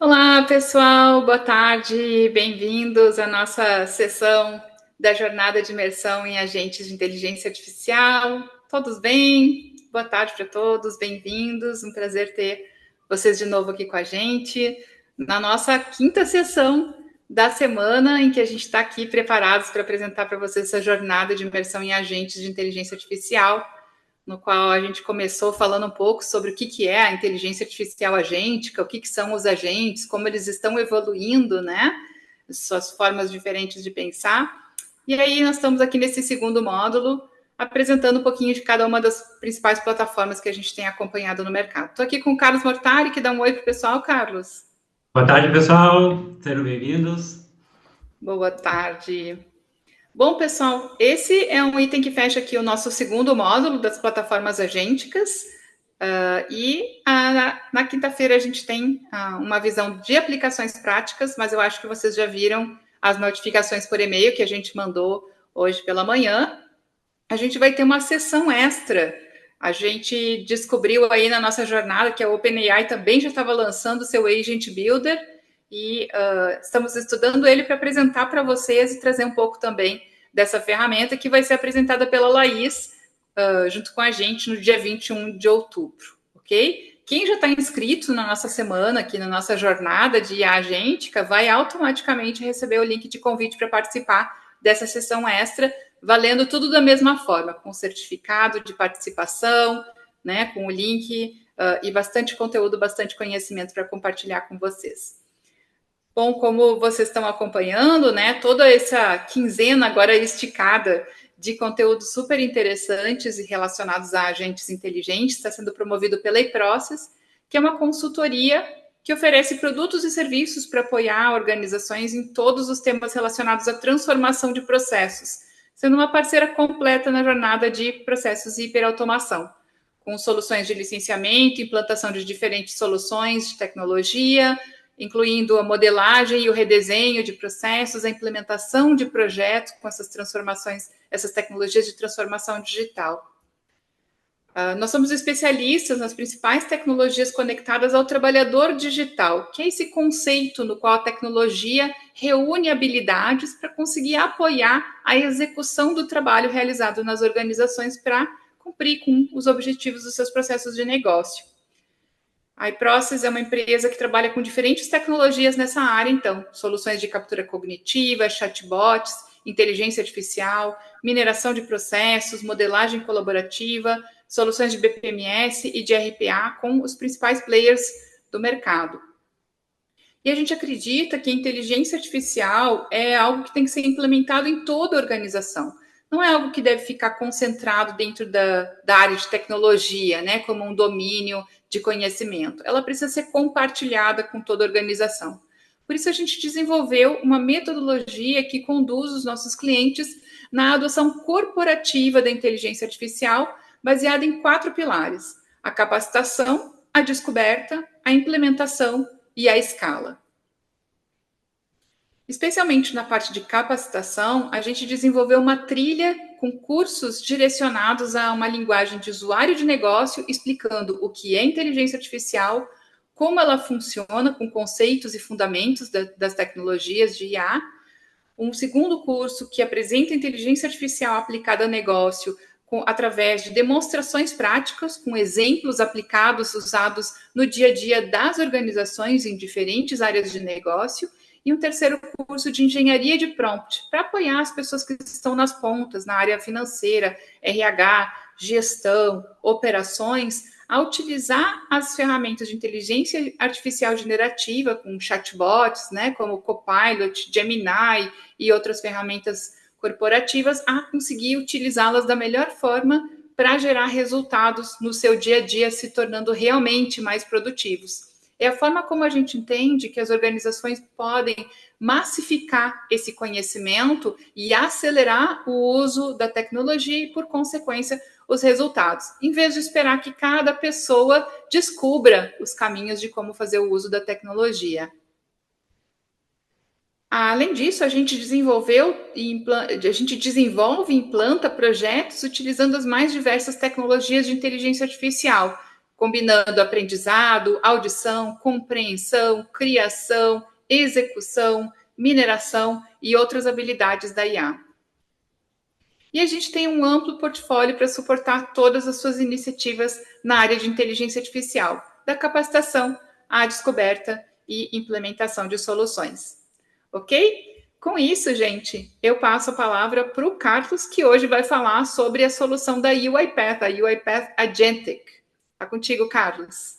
Olá, pessoal, boa tarde, bem-vindos à nossa sessão da jornada de imersão em agentes de inteligência artificial. Todos bem? Boa tarde para todos, bem-vindos. Um prazer ter vocês de novo aqui com a gente na nossa quinta sessão da semana, em que a gente está aqui preparados para apresentar para vocês essa jornada de imersão em agentes de inteligência artificial, no qual a gente começou falando um pouco sobre o que é a inteligência artificial agêntica, o que são os agentes, como eles estão evoluindo, né? Suas formas diferentes de pensar. E aí nós estamos aqui nesse segundo módulo, apresentando um pouquinho de cada uma das principais plataformas que a gente tem acompanhado no mercado. Estou aqui com o Carlos Mortari, que dá um oi para o pessoal, Carlos. Boa tarde, pessoal. Sejam bem-vindos. Boa tarde. Bom, pessoal, esse é um item que fecha aqui o nosso segundo módulo das plataformas agênticas. Na quinta-feira a gente tem uma visão de aplicações práticas, mas eu acho que vocês já viram as notificações por e-mail que a gente mandou hoje pela manhã. A gente vai ter uma sessão extra. A gente descobriu aí na nossa jornada que a OpenAI também já estava lançando o seu Agent Builder e estamos estudando ele para apresentar para vocês e trazer um pouco também dessa ferramenta que vai ser apresentada pela Laís junto com a gente no dia 21 de outubro, ok? Quem já está inscrito na nossa semana, aqui na nossa jornada de IA agêntica, vai automaticamente receber o link de convite para participar dessa sessão extra, valendo tudo da mesma forma, com certificado de participação, né, com o link e bastante conteúdo, bastante conhecimento para compartilhar com vocês. Bom, como vocês estão acompanhando, né, toda essa quinzena agora esticada de conteúdos super interessantes e relacionados a agentes inteligentes está sendo promovido pela eProcess, que é uma consultoria que oferece produtos e serviços para apoiar organizações em todos os temas relacionados à transformação de processos, sendo uma parceira completa na jornada de processos e hiperautomação, com soluções de licenciamento, implantação de diferentes soluções de tecnologia, incluindo a modelagem e o redesenho de processos, a implementação de projetos com essas transformações, essas tecnologias de transformação digital. Nós somos especialistas nas principais tecnologias conectadas ao trabalhador digital, que é esse conceito no qual a tecnologia reúne habilidades para conseguir apoiar a execução do trabalho realizado nas organizações para cumprir com os objetivos dos seus processos de negócio. A iProcess é uma empresa que trabalha com diferentes tecnologias nessa área, então, soluções de captura cognitiva, chatbots, inteligência artificial, mineração de processos, modelagem colaborativa, soluções de BPMS e de RPA com os principais players do mercado. E a gente acredita que a inteligência artificial é algo que tem que ser implementado em toda a organização. Não é algo que deve ficar concentrado dentro da área de tecnologia, né, como um domínio de conhecimento. Ela precisa ser compartilhada com toda a organização. Por isso, a gente desenvolveu uma metodologia que conduz os nossos clientes na adoção corporativa da inteligência artificial, baseada em 4 pilares: a capacitação, a descoberta, a implementação e a escala. Especialmente na parte de capacitação, a gente desenvolveu uma trilha com cursos direcionados a uma linguagem de usuário de negócio, explicando o que é inteligência artificial, como ela funciona com conceitos e fundamentos das tecnologias de IA. Um segundo curso que apresenta inteligência artificial aplicada a negócio através de demonstrações práticas, com exemplos aplicados, usados no dia a dia das organizações em diferentes áreas de negócio. E um terceiro curso de engenharia de prompt, para apoiar as pessoas que estão nas pontas, na área financeira, RH, gestão, operações, a utilizar as ferramentas de inteligência artificial generativa, com chatbots, né, como Copilot, Gemini e outras ferramentas corporativas, a conseguir utilizá-las da melhor forma para gerar resultados no seu dia a dia, se tornando realmente mais produtivos. É a forma como a gente entende que as organizações podem massificar esse conhecimento e acelerar o uso da tecnologia e, por consequência, os resultados, em vez de esperar que cada pessoa descubra os caminhos de como fazer o uso da tecnologia. Além disso, a gente desenvolve e implanta projetos utilizando as mais diversas tecnologias de inteligência artificial, combinando aprendizado, audição, compreensão, criação, execução, mineração e outras habilidades da IA. E a gente tem um amplo portfólio para suportar todas as suas iniciativas na área de inteligência artificial, da capacitação à descoberta e implementação de soluções. Ok? Com isso, gente, eu passo a palavra para o Carlos, que hoje vai falar sobre a solução da UiPath, a UiPath Agentic. Está contigo, Carlos.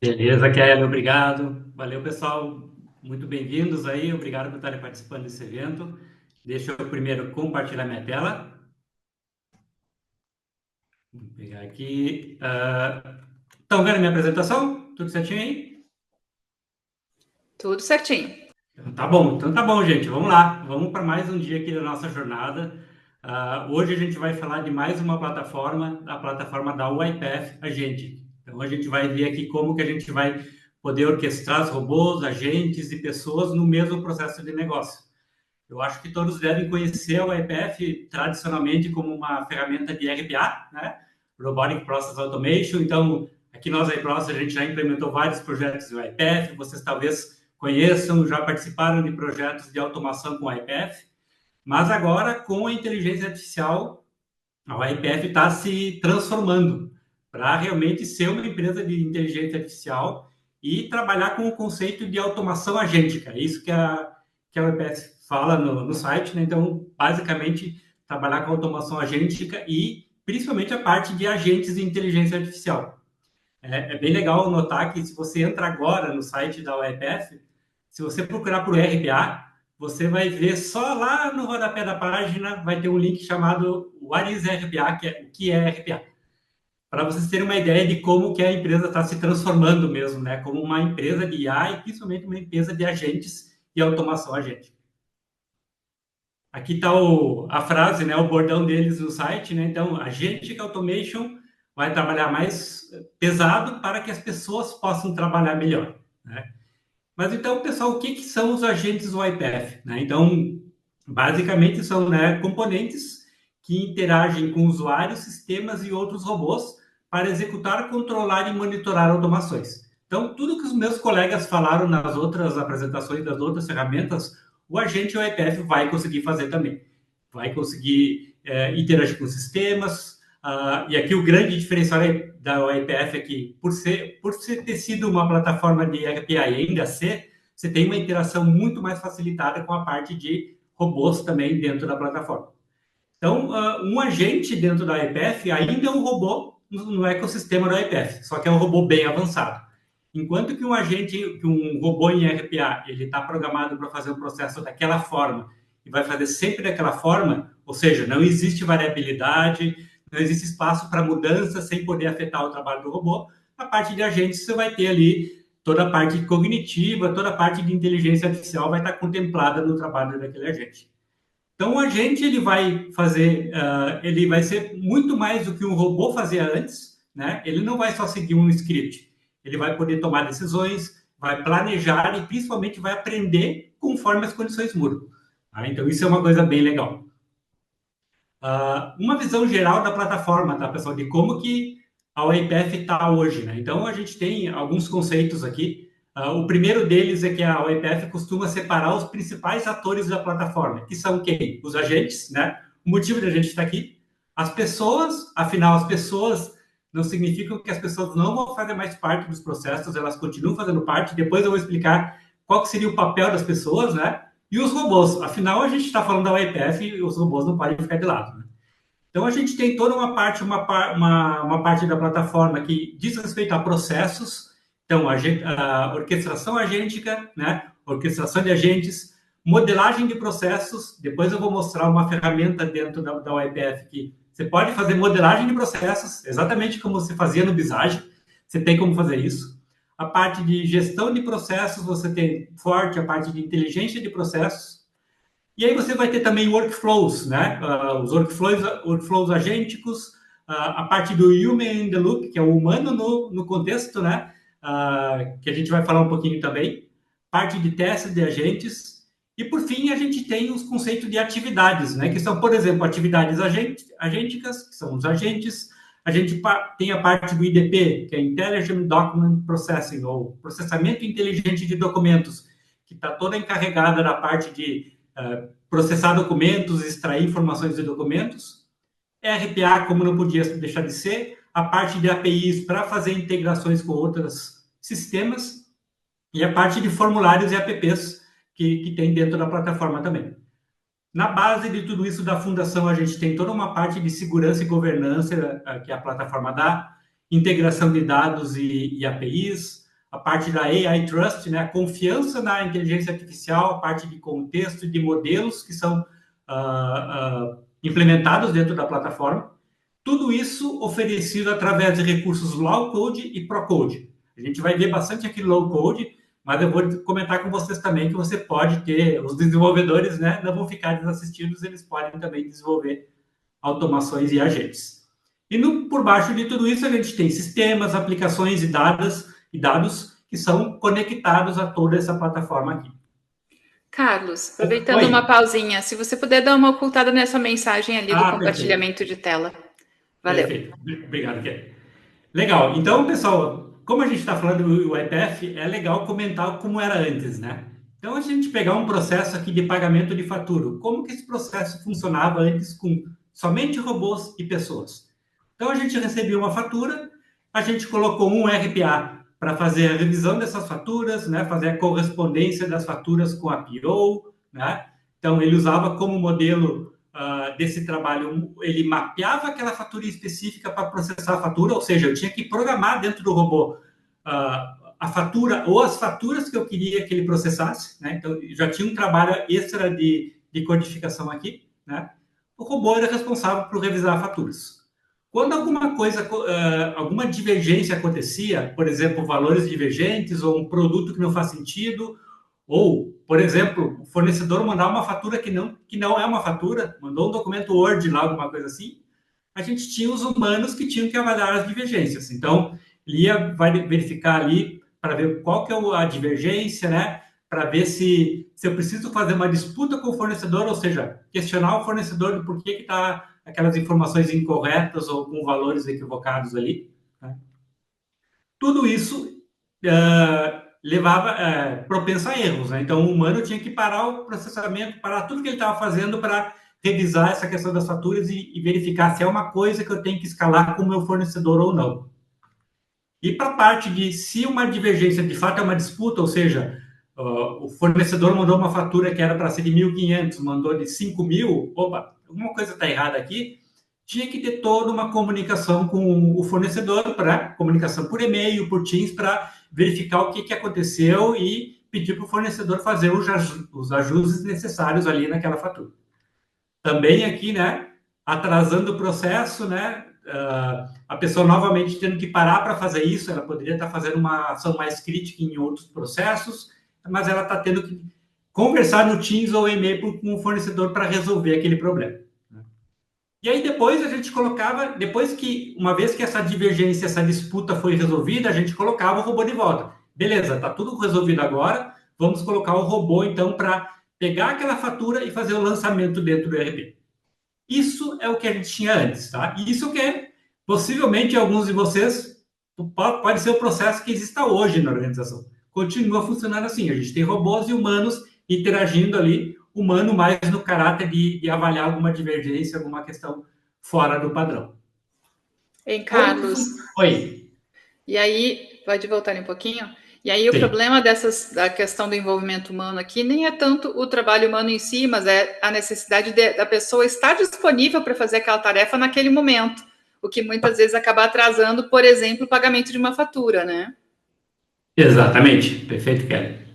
Beleza, Kelly, obrigado. Valeu, pessoal. Muito bem-vindos aí. Obrigado por estarem participando desse evento. Deixa eu primeiro compartilhar minha tela. Vou pegar aqui. Estão vendo minha apresentação? Tudo certinho aí? Tudo certinho. Então tá bom, gente. Vamos lá. Vamos para mais um dia aqui da nossa jornada. Hoje a gente vai falar de mais uma plataforma, a plataforma da UiPath Agentic. Então a gente vai ver aqui como que a gente vai poder orquestrar os robôs, agentes e pessoas no mesmo processo de negócio. Eu acho que todos devem conhecer a UiPath tradicionalmente como uma ferramenta de RPA, né? Robotic Process Automation. Então, aqui nós, iProcess, a gente já implementou vários projetos de UiPath. Vocês talvez conheçam, já participaram de projetos de automação com a UiPath. Mas agora, com a inteligência artificial, a UiPath está se transformando para realmente ser uma empresa de inteligência artificial e trabalhar com o conceito de automação agêntica. É isso que a UiPath fala no site, né? Então, basicamente, trabalhar com automação agêntica e, principalmente, a parte de agentes de inteligência artificial. É bem legal notar que, se você entra agora no site da UiPath, se você procurar por RPA, você vai ver só lá no rodapé da página, vai ter um link chamado What is RPA, o que é RPA. Para vocês terem uma ideia de como que a empresa está se transformando mesmo, né? Como uma empresa de IA e principalmente uma empresa de agentes e automação agente. Aqui está a frase, né? O bordão deles no site, né? Então, Agentic Automation vai trabalhar mais pesado para que as pessoas possam trabalhar melhor, né? Mas então, pessoal, o que são os agentes UiPath, né? Então, basicamente são, né, componentes que interagem com usuários, sistemas e outros robôs para executar, controlar e monitorar automações. Então, tudo que os meus colegas falaram nas outras apresentações das outras ferramentas, o agente UiPath vai conseguir fazer também. Vai conseguir interagir com sistemas. E aqui o grande diferencial da UiPath é que, por ter sido uma plataforma de RPA e ainda ser, você tem uma interação muito mais facilitada com a parte de robôs também dentro da plataforma. Então, um agente dentro da UiPath ainda é um robô no ecossistema da UiPath, só que é um robô bem avançado. Enquanto que um robô em RPA, ele está programado para fazer um processo daquela forma e vai fazer sempre daquela forma, ou seja, não existe variabilidade, não existe espaço para mudança sem poder afetar o trabalho do robô. A parte de agentes, você vai ter ali toda a parte cognitiva, toda a parte de inteligência artificial vai estar contemplada no trabalho daquele agente. Então, o agente ele vai ser muito mais do que um robô fazia antes, né? Ele não vai só seguir um script, ele vai poder tomar decisões, vai planejar e principalmente vai aprender conforme as condições mudam. Tá? Então, isso é uma coisa bem legal. Uma visão geral da plataforma, tá, pessoal? De como que a UiPath está hoje, né? Então, a gente tem alguns conceitos aqui. O primeiro deles é que a UiPath costuma separar os principais atores da plataforma, que são quem? Os agentes, né? O motivo da gente estar aqui. As pessoas, afinal, as pessoas não significam que as pessoas não vão fazer mais parte dos processos, elas continuam fazendo parte. Depois eu vou explicar qual que seria o papel das pessoas, né? E os robôs, afinal, a gente está falando da UiPath e os robôs não podem ficar de lado, né? Então, a gente tem toda uma parte da plataforma que diz respeito a processos, então, a orquestração agêntica, né? Orquestração de agentes, modelagem de processos. Depois eu vou mostrar uma ferramenta dentro da UiPath que você pode fazer modelagem de processos, exatamente como você fazia no Visage, você tem como fazer isso. A parte de gestão de processos, você tem forte a parte de inteligência de processos. E aí você vai ter também workflows, né? Os workflows agênticos, a parte do human in the loop, que é o humano no contexto, né? Que a gente vai falar um pouquinho também. Parte de testes de agentes. E, por fim, a gente tem os conceitos de atividades, né? Que são, por exemplo, atividades agênticas, que são os agentes, a gente tem a parte do IDP, que é Intelligent Document Processing, ou processamento inteligente de documentos, que está toda encarregada da parte de processar documentos, extrair informações de documentos. RPA, como não podia deixar de ser, a parte de APIs para fazer integrações com outros sistemas, e a parte de formulários e apps que tem dentro da plataforma também. Na base de tudo isso da fundação, a gente tem toda uma parte de segurança e governança que a plataforma dá, integração de dados e APIs, a parte da AI Trust, né, a confiança na inteligência artificial, a parte de contexto e de modelos que são implementados dentro da plataforma. Tudo isso oferecido através de recursos low-code e pro-code. A gente vai ver bastante aqui low-code, mas eu vou comentar com vocês também que você pode ter, os desenvolvedores, né, não vão ficar desassistidos, eles podem também desenvolver automações e agentes. E por baixo de tudo isso, a gente tem sistemas, aplicações e dados que são conectados a toda essa plataforma aqui. Carlos, aproveitando uma pausinha, se você puder dar uma ocultada nessa mensagem ali do compartilhamento de tela. Valeu. Perfeito. Obrigado, Kelly. Legal. Então, pessoal, como a gente está falando do UiPath, é legal comentar como era antes, né? Então, a gente pegar um processo aqui de pagamento de fatura. Como que esse processo funcionava antes com somente robôs e pessoas? Então, a gente recebia uma fatura, a gente colocou um RPA para fazer a revisão dessas faturas, né? Fazer a correspondência das faturas com a PO, né? Então, ele usava como modelo desse trabalho, ele mapeava aquela fatura específica para processar a fatura, ou seja, eu tinha que programar dentro do robô a fatura ou as faturas que eu queria que ele processasse, né? Então, já tinha um trabalho extra de codificação aqui, né? O robô era responsável por revisar faturas. Quando alguma coisa, alguma divergência acontecia, por exemplo, valores divergentes ou um produto que não faz sentido, ou, por exemplo, o fornecedor mandar uma fatura que não é uma fatura, mandou um documento Word lá, alguma coisa assim, a gente tinha os humanos que tinham que avaliar as divergências. Então, ele vai verificar ali para ver qual que é a divergência, né? Para ver se eu preciso fazer uma disputa com o fornecedor, ou seja, questionar o fornecedor do porquê que está aquelas informações incorretas ou com valores equivocados ali. Né? Tudo isso levava propenso a erros, né? Então, o humano tinha que parar o processamento, parar tudo que ele estava fazendo para revisar essa questão das faturas e verificar se é uma coisa que eu tenho que escalar com o meu fornecedor ou não. E para a parte de se uma divergência de fato é uma disputa, ou seja, o fornecedor mandou uma fatura que era para ser de 1.500, mandou de 5.000, opa, alguma coisa está errada aqui, tinha que ter toda uma comunicação com o fornecedor, comunicação por e-mail, por Teams, para verificar o que aconteceu e pedir para o fornecedor fazer os ajustes necessários ali naquela fatura. Também aqui, né, atrasando o processo, né, a pessoa novamente tendo que parar para fazer isso, ela poderia estar fazendo uma ação mais crítica em outros processos, mas ela está tendo que conversar no Teams ou e-mail com o fornecedor para resolver aquele problema. E aí depois a gente colocava, uma vez que essa divergência, essa disputa foi resolvida, a gente colocava o robô de volta. Beleza, está tudo resolvido agora, vamos colocar o robô então para pegar aquela fatura e fazer o lançamento dentro do ERP. Isso é o que a gente tinha antes, tá? E isso que possivelmente alguns de vocês pode ser o processo que exista hoje na organização. Continua funcionando assim, a gente tem robôs e humanos interagindo ali, humano mais no caráter de avaliar alguma divergência, alguma questão fora do padrão. Hein, Carlos? Oi. E aí, pode voltar um pouquinho? E aí, o problema da questão do envolvimento humano aqui nem é tanto o trabalho humano em si, mas é a necessidade da pessoa estar disponível para fazer aquela tarefa naquele momento, o que muitas vezes acaba atrasando, por exemplo, o pagamento de uma fatura, né? Exatamente. Perfeito, Kelly.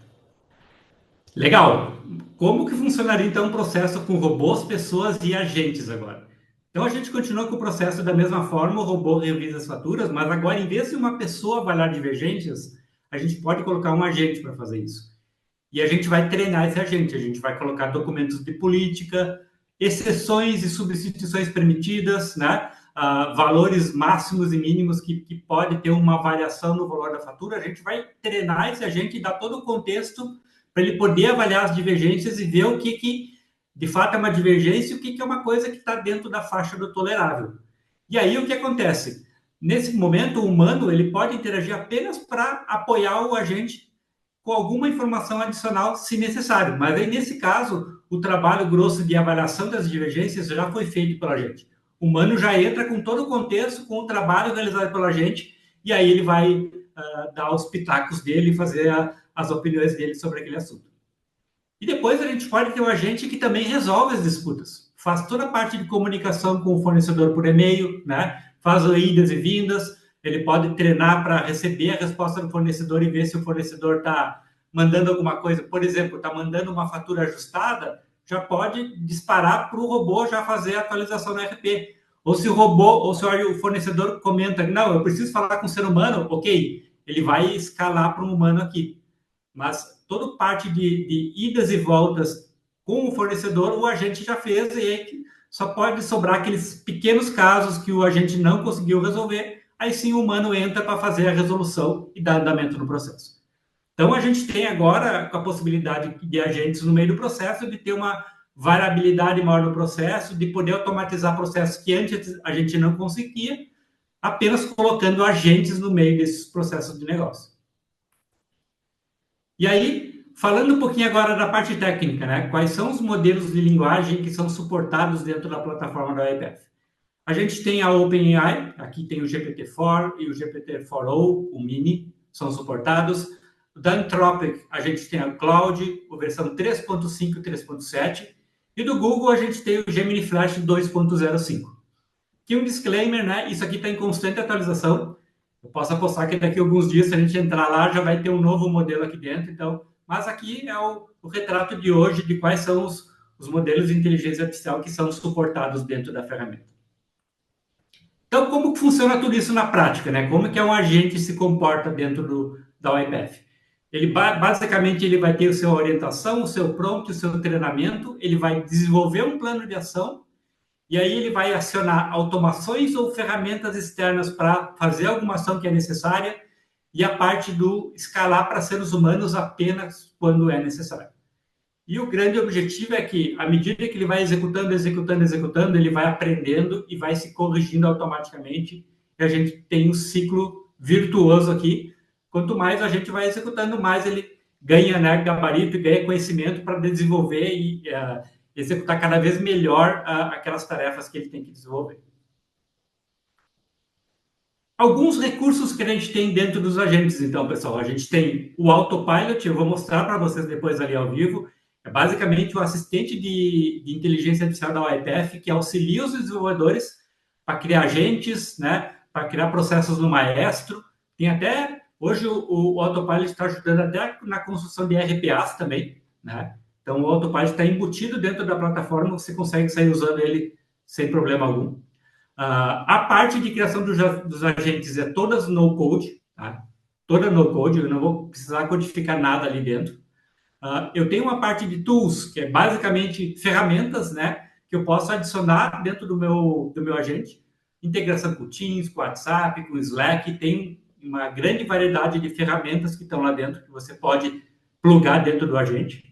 Legal. Como que funcionaria, então, o processo com robôs, pessoas e agentes agora? Então, a gente continua com o processo da mesma forma, o robô revisa as faturas, mas agora, em vez de uma pessoa avaliar divergências, a gente pode colocar um agente para fazer isso. E a gente vai treinar esse agente, a gente vai colocar documentos de política, exceções e substituições permitidas, né? Valores máximos e mínimos que pode ter uma variação no valor da fatura. A gente vai treinar esse agente e dar todo o contexto para ele poder avaliar as divergências e ver o que de fato é uma divergência e o que é uma coisa que está dentro da faixa do tolerável. E aí, o que acontece? Nesse momento, o humano ele pode interagir apenas para apoiar o agente com alguma informação adicional, se necessário. Mas aí, nesse caso, o trabalho grosso de avaliação das divergências já foi feito pelo agente. O humano já entra com todo o contexto, com o trabalho realizado pelo agente, e aí ele vai dar os pitacos dele e fazer as opiniões dele sobre aquele assunto. E depois a gente pode ter um agente que também resolve as disputas. Faz toda a parte de comunicação com o fornecedor por e-mail, né? Faz idas e vindas, ele pode treinar para receber a resposta do fornecedor e ver se o fornecedor está mandando alguma coisa. Por exemplo, está mandando uma fatura ajustada, já pode disparar para o robô já fazer a atualização no RP. Ou se o robô, ou se o fornecedor comenta, não, eu preciso falar com um ser humano, ok, ele vai escalar para um humano aqui. Mas toda parte de idas e voltas com o fornecedor, o agente já fez, e aí só pode sobrar aqueles pequenos casos que o agente não conseguiu resolver, aí sim o humano entra para fazer a resolução e dar andamento no processo. Então, a gente tem agora a possibilidade de agentes no meio do processo, de ter uma variabilidade maior no processo, de poder automatizar processos que antes a gente não conseguia, apenas colocando agentes no meio desses processos de negócio. E aí, falando um pouquinho agora da parte técnica, né? Quais são os modelos de linguagem que são suportados dentro da plataforma da UiPath? A gente tem a OpenAI, aqui tem o GPT-4 e o GPT-4o, o Mini, são suportados. Da Anthropic, a gente tem a Cloud, a versão 3.5 e 3.7. E do Google, a gente tem o Gemini Flash 2.05. Aqui um disclaimer, né? Isso aqui está em constante atualização. Eu posso apostar que daqui a alguns dias, se a gente entrar lá, já vai ter um novo modelo aqui dentro. Então, mas aqui é o retrato de hoje de quais são os modelos de inteligência artificial que são suportados dentro da ferramenta. Então, como funciona tudo isso na prática, né? Como que um agente se comporta dentro da UiPath? Ele basicamente ele vai ter a sua orientação, o seu prompt, o seu treinamento, ele vai desenvolver um plano de ação e aí ele vai acionar automações ou ferramentas externas para fazer alguma ação que é necessária e a parte do escalar para seres humanos apenas quando é necessário. E o grande objetivo é que, à medida que ele vai executando, ele vai aprendendo e vai se corrigindo automaticamente. E a gente tem um ciclo virtuoso aqui. Quanto mais a gente vai executando, mais ele ganha, né, gabarito e ganha conhecimento para desenvolver e executar cada vez melhor aquelas tarefas que ele tem que desenvolver. Alguns recursos que a gente tem dentro dos agentes, então, pessoal. A gente tem o Autopilot, eu vou mostrar para vocês depois ali ao vivo. É basicamente o assistente de inteligência artificial da UiPath que auxilia os desenvolvedores para criar agentes, né, para criar processos no Maestro. Tem até, hoje o Autopilot está ajudando até na construção de RPAs também, né? Então, o Autopilot está embutido dentro da plataforma, você consegue sair usando ele sem problema algum. A parte de criação dos agentes é todas no-code, tá? Toda no-code, eu não vou precisar codificar nada ali dentro. Eu tenho uma parte de tools, que é basicamente ferramentas, né, que eu posso adicionar dentro do meu agente. Integração com o Teams, com o WhatsApp, com o Slack. Tem uma grande variedade de ferramentas que estão lá dentro, que você pode plugar dentro do agente.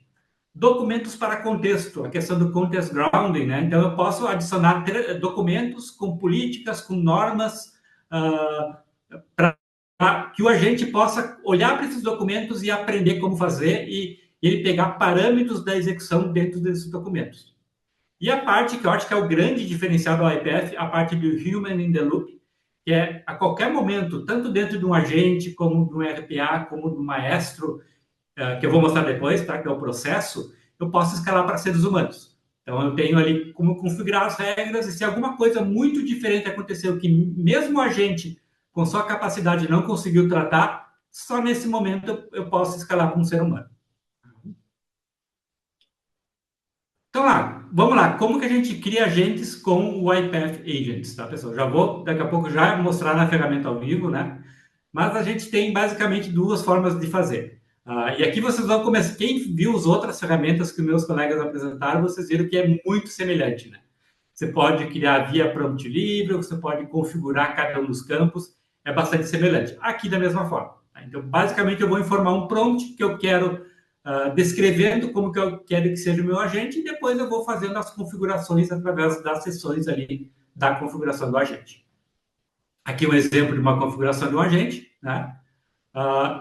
Documentos para contexto, a questão do context grounding, né? Então, eu posso adicionar documentos com políticas, com normas, para que o agente possa olhar para esses documentos e aprender como fazer e ele pegar parâmetros da execução dentro desses documentos. E a parte que eu acho que é o grande diferencial do UiPath, a parte do Human in the Loop, que é a qualquer momento, tanto dentro de um agente, como de um RPA, como do Maestro, que eu vou mostrar depois, tá? Que é o processo, eu posso escalar para seres humanos. Então, eu tenho ali como configurar as regras e se alguma coisa muito diferente aconteceu, que mesmo a gente, com sua capacidade, não conseguiu tratar, só nesse momento eu posso escalar para um ser humano. Então, vamos lá. Como que a gente cria agentes com o UiPath Agents, tá, pessoal? Já vou, daqui a pouco, já mostrar na ferramenta ao vivo, né? Mas a gente tem, basicamente, duas formas de fazer. E aqui vocês vão começar... Quem viu as outras ferramentas que meus colegas apresentaram, vocês viram que é muito semelhante, né? Você pode criar via prompt livre, você pode configurar cada um dos campos. É bastante semelhante. Aqui, da mesma forma. Então, basicamente, eu vou informar um prompt que eu quero... descrevendo como que eu quero que seja o meu agente e depois eu vou fazendo as configurações através das sessões ali da configuração do agente. Aqui um exemplo de uma configuração de um agente, né?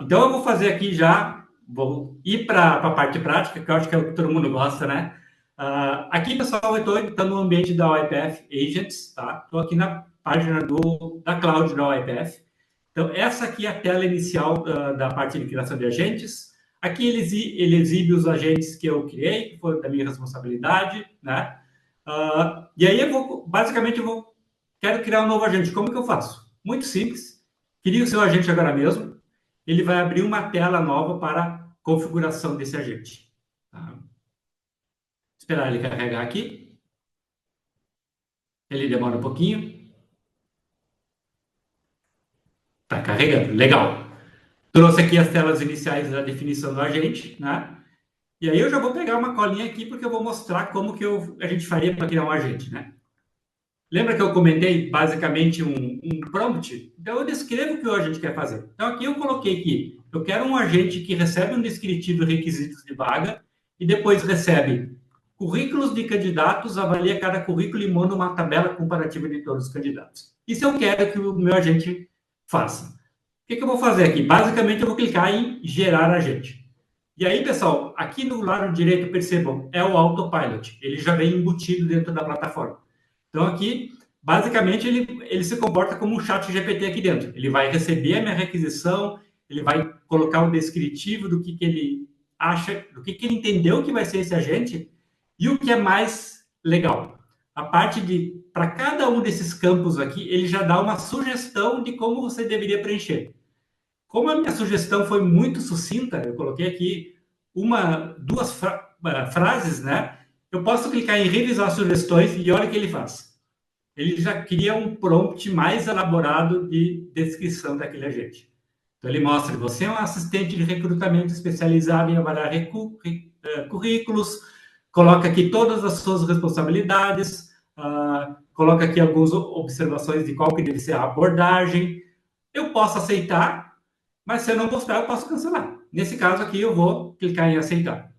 Então, eu vou fazer aqui já, vou ir para a parte prática, que eu acho que é o que todo mundo gosta, né? Aqui, pessoal, eu estou editando o ambiente da UiPath Agents, tá? Estou aqui na página da Cloud da UiPath. Então, essa aqui é a tela inicial da parte de criação de agentes. Aqui ele exibe os agentes que eu criei, que foram da minha responsabilidade, né? E aí, basicamente, quero criar um novo agente. Como que eu faço? Muito simples. Cria o seu agente agora mesmo. Ele vai abrir uma tela nova para configuração desse agente. Tá? Esperar ele carregar aqui. Ele demora um pouquinho. Está carregando. Legal. Trouxe aqui as telas iniciais da definição do agente, né? E aí eu já vou pegar uma colinha aqui, porque eu vou mostrar como que a gente faria para criar um agente, né? Lembra que eu comentei basicamente um prompt? Então eu descrevo o que o agente quer fazer. Então aqui eu coloquei que eu quero um agente que recebe um descritivo de requisitos de vaga e depois recebe currículos de candidatos, avalia cada currículo e manda uma tabela comparativa de todos os candidatos. Isso eu quero que o meu agente faça. O que eu vou fazer aqui? Basicamente eu vou clicar em gerar agente. E aí, pessoal, aqui no lado direito, percebam, é o autopilot. Ele já vem embutido dentro da plataforma. Então, aqui, basicamente, ele se comporta como um chat GPT aqui dentro. Ele vai receber a minha requisição, ele vai colocar um descritivo do que ele acha, do que ele entendeu que vai ser esse agente, e o que é mais legal, a parte de, para cada um desses campos aqui, ele já dá uma sugestão de como você deveria preencher. Como a minha sugestão foi muito sucinta, eu coloquei aqui duas frases, né? Eu posso clicar em revisar sugestões e olha o que ele faz. Ele já cria um prompt mais elaborado de descrição daquele agente. Então, ele mostra que você é um assistente de recrutamento especializado em avaliar currículos, coloca aqui todas as suas responsabilidades, coloca aqui algumas observações de qual que deve ser a abordagem. Eu posso aceitar, mas se eu não gostar, eu posso cancelar. Nesse caso aqui, eu vou clicar em aceitar.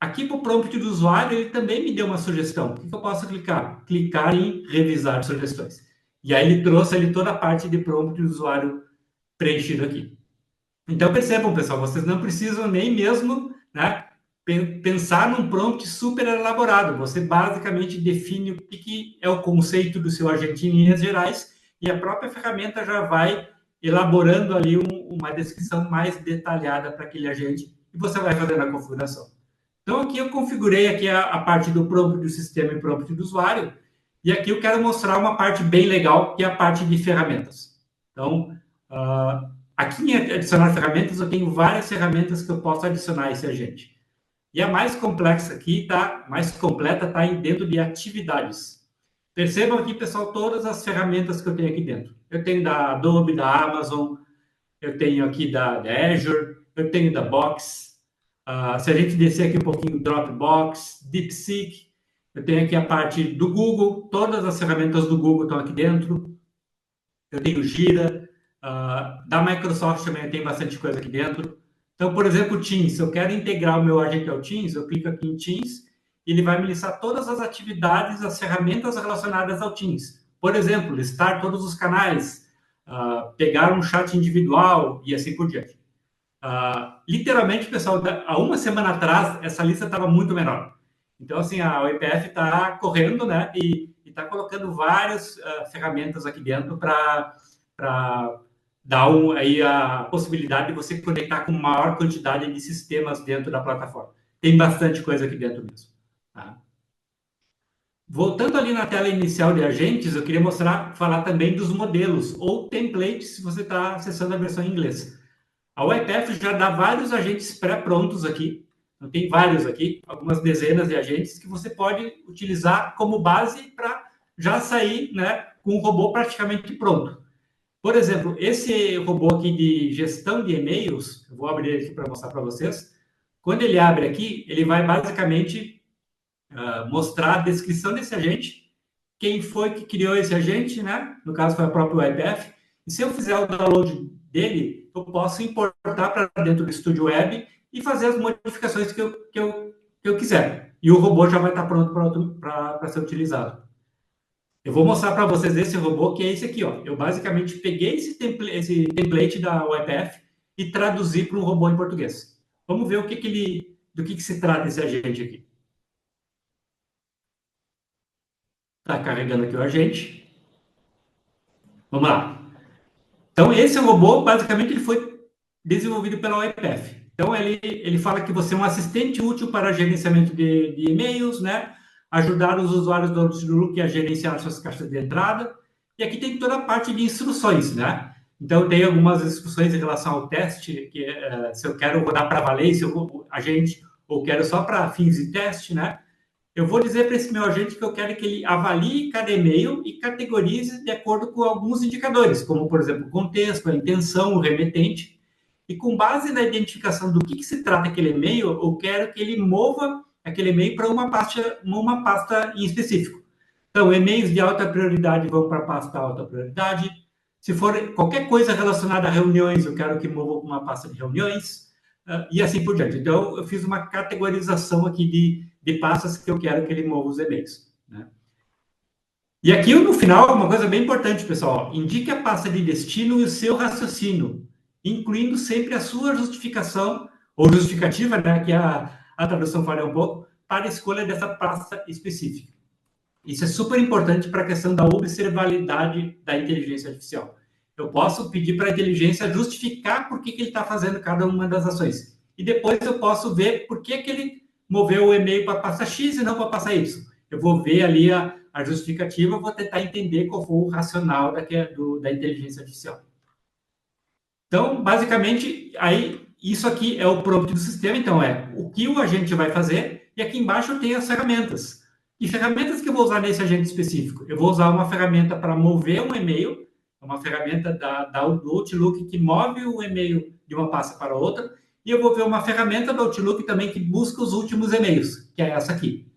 Aqui para o prompt do usuário, ele também me deu uma sugestão. O que eu posso clicar? Clicar em revisar sugestões. E aí ele trouxe ali toda a parte de prompt do usuário preenchido aqui. Então percebam, pessoal, vocês não precisam nem mesmo, né, pensar num prompt super elaborado. Você basicamente define o que é o conceito do seu agente em linhas gerais e a própria ferramenta já vai elaborando ali uma descrição mais detalhada para aquele agente e você vai fazendo a configuração. Então, aqui eu configurei aqui a parte do prompt do sistema e prompt do usuário. E aqui eu quero mostrar uma parte bem legal, que é a parte de ferramentas. Então, aqui em adicionar ferramentas, eu tenho várias ferramentas que eu posso adicionar a esse agente. E a mais complexa aqui, mais completa, está dentro de atividades. Percebam aqui, pessoal, todas as ferramentas que eu tenho aqui dentro. Eu tenho da Adobe, da Amazon, eu tenho aqui da Azure, eu tenho da Box. Se a gente descer aqui um pouquinho, Dropbox, DeepSeek, eu tenho aqui a parte do Google, todas as ferramentas do Google estão aqui dentro. Eu tenho Gira, da Microsoft também tem bastante coisa aqui dentro. Então, por exemplo, o Teams, se eu quero integrar o meu agente ao Teams, eu clico aqui em Teams, e ele vai me listar todas as atividades, as ferramentas relacionadas ao Teams. Por exemplo, listar todos os canais, pegar um chat individual e assim por diante. Literalmente, pessoal, há uma semana atrás, essa lista estava muito menor. Então, assim, a UiPath está correndo, né, e está colocando várias ferramentas aqui dentro para dar aí a possibilidade de você conectar com maior quantidade de sistemas dentro da plataforma. Tem bastante coisa aqui dentro mesmo. Tá? Voltando ali na tela inicial de agentes, eu queria falar também dos modelos ou templates, se você está acessando a versão em inglês. A UiPath já dá vários agentes pré-prontos aqui. Então, tem vários aqui, algumas dezenas de agentes que você pode utilizar como base para já sair, né, com o robô praticamente pronto. Por exemplo, esse robô aqui de gestão de e-mails, eu vou abrir aqui para mostrar para vocês. Quando ele abre aqui, ele vai basicamente mostrar a descrição desse agente, quem foi que criou esse agente, né? No caso, foi a própria UiPath. E se eu fizer o download dele, eu posso importar para dentro do Studio Web e fazer as modificações que eu quiser. E o robô já vai estar pronto para ser utilizado. Eu vou mostrar para vocês esse robô, que é esse aqui, ó. Eu basicamente peguei esse template da UiPath e traduzi para um robô em português. Vamos ver do que se trata esse agente aqui. Está carregando aqui o agente. Vamos lá. Então, esse robô, basicamente, ele foi desenvolvido pela UiPath. Então, ele fala que você é um assistente útil para gerenciamento de e-mails, né? Ajudar os usuários do Outlook a gerenciar suas caixas de entrada. E aqui tem toda a parte de instruções, né? Então, tem algumas instruções em relação ao teste, que se eu quero rodar para valer, se eu agente, ou quero só para fins de teste, né? Eu vou dizer para esse meu agente que eu quero que ele avalie cada e-mail e categorize de acordo com alguns indicadores, como, por exemplo, o contexto, a intenção, o remetente. E com base na identificação do que se trata aquele e-mail, eu quero que ele mova aquele e-mail para uma pasta em específico. Então, e-mails de alta prioridade vão para a pasta alta prioridade. Se for qualquer coisa relacionada a reuniões, eu quero que mova para uma pasta de reuniões, e assim por diante. Então, eu fiz uma categorização aqui de pastas que eu quero que ele mova os e-mails. Né? E aqui, no final, uma coisa bem importante, pessoal. Indique a pasta de destino e o seu raciocínio, incluindo sempre a sua justificação, ou justificativa, né, que a tradução falha um pouco, para a escolha dessa pasta específica. Isso é super importante para a questão da observabilidade da inteligência artificial. Eu posso pedir para a inteligência justificar por que ele está fazendo cada uma das ações. E depois eu posso ver por que ele moveu o e-mail para a pasta X e não para a pasta Y. Eu vou ver ali a justificativa, vou tentar entender qual foi o racional da inteligência artificial. Então, basicamente, aí isso aqui é o prompt do sistema. Então, é o que o agente vai fazer. E aqui embaixo eu tenho as ferramentas. E ferramentas que eu vou usar nesse agente específico? Eu vou usar uma ferramenta para mover um e-mail, uma ferramenta do Outlook que move o e-mail de uma pasta para outra, e eu vou ver uma ferramenta do Outlook também que busca os últimos e-mails, que é essa aqui.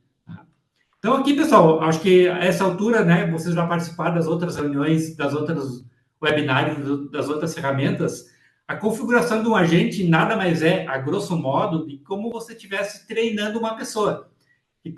Então, aqui, pessoal, acho que a essa altura, né, vocês já participaram das outras reuniões, das outras webinários, das outras ferramentas. A configuração de um agente nada mais é, a grosso modo, de como você estivesse treinando uma pessoa que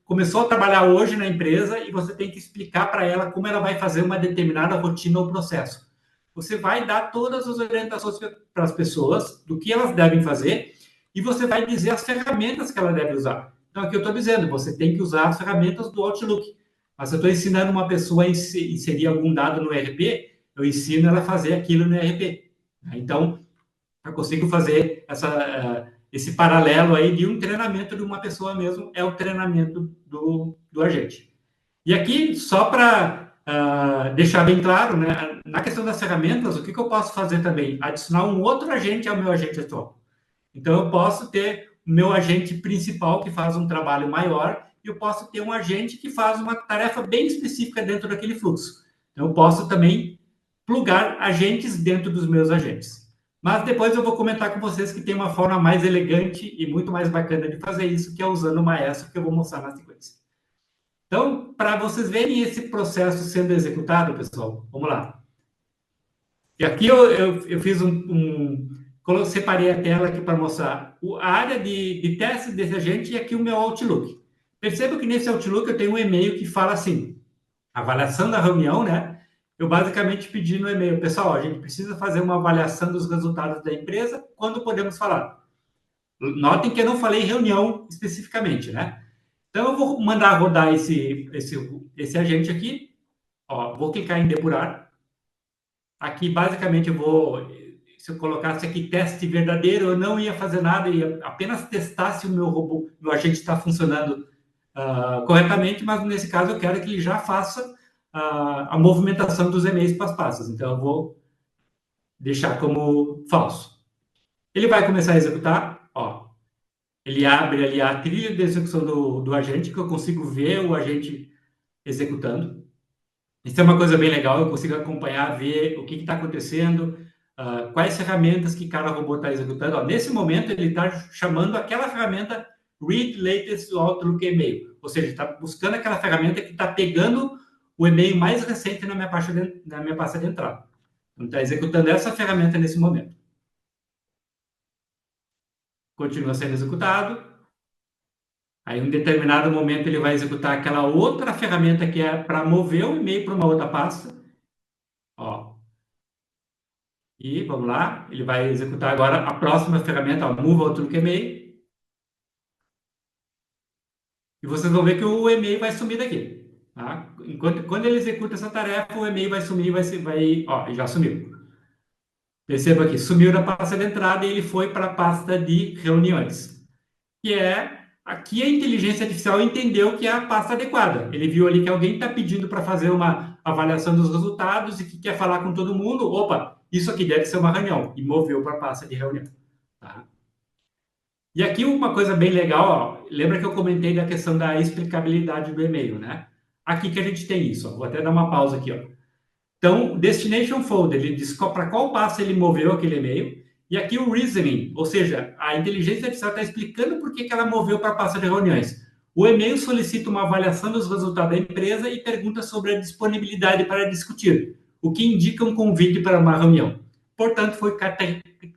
começou a trabalhar hoje na empresa e você tem que explicar para ela como ela vai fazer uma determinada rotina ou processo. Você vai dar todas as orientações para as pessoas do que elas devem fazer e você vai dizer as ferramentas que ela deve usar. Então, aqui eu estou dizendo, você tem que usar as ferramentas do Outlook. Mas se eu estou ensinando uma pessoa a inserir algum dado no ERP, eu ensino ela a fazer aquilo no ERP. Então, eu consigo fazer esse paralelo aí de um treinamento de uma pessoa mesmo, é o treinamento do agente. E aqui, só para deixar bem claro, né, na questão das ferramentas, o que eu posso fazer também? Adicionar um outro agente ao meu agente atual. Então, eu posso ter o meu agente principal, que faz um trabalho maior, e eu posso ter um agente que faz uma tarefa bem específica dentro daquele fluxo. Então, eu posso também plugar agentes dentro dos meus agentes. Mas depois eu vou comentar com vocês que tem uma forma mais elegante e muito mais bacana de fazer isso, que é usando o Maestro, que eu vou mostrar na sequência. Então, para vocês verem esse processo sendo executado, pessoal, vamos lá. E aqui eu fiz separei a tela aqui para mostrar a área de teste desse agente e aqui o meu Outlook. Perceba que nesse Outlook eu tenho um e-mail que fala assim, avaliação da reunião, né? Eu basicamente pedi no e-mail, pessoal, a gente precisa fazer uma avaliação dos resultados da empresa, quando podemos falar? Notem que eu não falei reunião especificamente, né? Então, eu vou mandar rodar esse agente aqui. Ó, vou clicar em depurar. Aqui, basicamente, se eu colocasse aqui teste verdadeiro, eu não ia fazer nada, ia apenas testar se o meu agente está funcionando corretamente, mas nesse caso eu quero que ele já faça a movimentação dos e-mails para as pastas. Então, eu vou deixar como falso. Ele vai começar a executar, ó. Ele abre ali a trilha de execução do agente, que eu consigo ver o agente executando. Isso é uma coisa bem legal, eu consigo acompanhar, ver o que está acontecendo, quais ferramentas que cada robô está executando. Ó, nesse momento, ele está chamando aquela ferramenta Read Latest Outlook Email, ou seja, está buscando aquela ferramenta que está pegando o e-mail mais recente na minha pasta de entrada. Então, está executando essa ferramenta nesse momento. Continua sendo executado. Aí, em um determinado momento, ele vai executar aquela outra ferramenta que é para mover o e-mail para uma outra pasta. Ó. E vamos lá, ele vai executar agora a próxima ferramenta, ó, Move Outlook E-mail. E vocês vão ver que o e-mail vai sumir daqui. Tá? Quando ele executa essa tarefa, o e-mail vai sumir, ó, já sumiu. Perceba aqui, sumiu da pasta de entrada e ele foi para a pasta de reuniões. Que é, aqui a inteligência artificial entendeu que é a pasta adequada. Ele viu ali que alguém está pedindo para fazer uma avaliação dos resultados e que quer falar com todo mundo. Opa, isso aqui deve ser uma reunião. E moveu para a pasta de reunião. Tá? E aqui uma coisa bem legal, ó, lembra que eu comentei da questão da explicabilidade do e-mail, né? Aqui que a gente tem isso, ó, vou até dar uma pausa aqui, ó. Então, o Destination Folder, ele diz para qual pasta ele moveu aquele e-mail, e aqui o Reasoning, ou seja, a inteligência artificial está explicando por que ela moveu para a pasta de reuniões. O e-mail solicita uma avaliação dos resultados da empresa e pergunta sobre a disponibilidade para discutir, o que indica um convite para uma reunião. Portanto, foi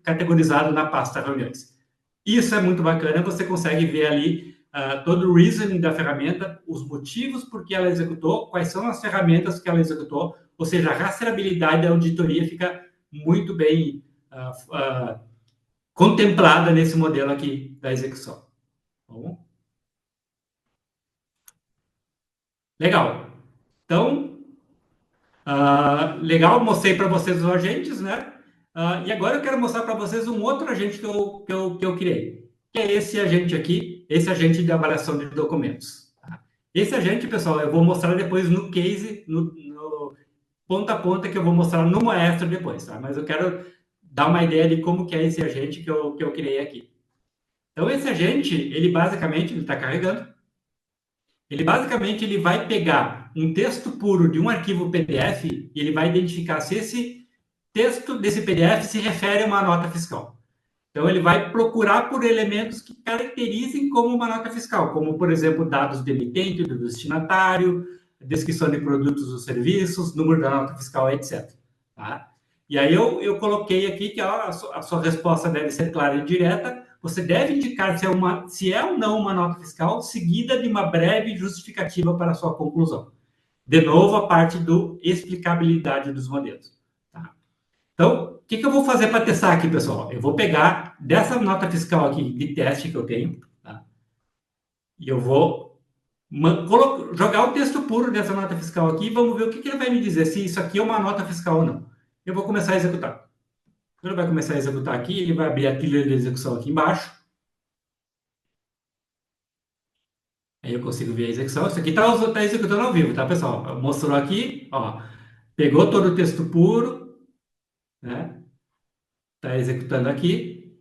categorizado na pasta reuniões. Isso é muito bacana, você consegue ver ali todo o reasoning da ferramenta, os motivos por que ela executou, quais são as ferramentas que ela executou, ou seja, a rastreabilidade da auditoria fica muito bem contemplada nesse modelo aqui da execução. Bom. Legal. Então, legal, mostrei para vocês os agentes, né? E agora eu quero mostrar para vocês um outro agente que eu criei, que é esse agente aqui, esse agente de avaliação de documentos. Tá? Esse agente, pessoal, eu vou mostrar depois no case, no ponta a ponta, que eu vou mostrar no Maestro depois, tá? Mas eu quero dar uma ideia de como que é esse agente que eu criei aqui. Então, esse agente, ele basicamente, ele está carregando, ele vai pegar um texto puro de um arquivo PDF e ele vai identificar se esse texto desse PDF se refere a uma nota fiscal. Então, ele vai procurar por elementos que caracterizem como uma nota fiscal, como, por exemplo, dados do emitente, do destinatário, descrição de produtos ou serviços, número da nota fiscal, etc. Tá? E aí eu coloquei aqui que a sua resposta deve ser clara e direta. Você deve indicar se é ou não uma nota fiscal, seguida de uma breve justificativa para a sua conclusão. De novo, a parte do explicabilidade dos modelos. Tá? Então, o que eu vou fazer para testar aqui, pessoal? Eu vou pegar dessa nota fiscal aqui de teste que eu tenho, tá? E eu vou jogar o texto puro dessa nota fiscal aqui e vamos ver o que ele vai me dizer, se isso aqui é uma nota fiscal ou não. Eu vou começar a executar. Ele vai começar a executar aqui, ele vai abrir a trilha de execução aqui embaixo. Aí eu consigo ver a execução. Isso aqui está executando ao vivo, tá, pessoal? Mostrou aqui, ó. Pegou todo o texto puro, né? Está executando aqui.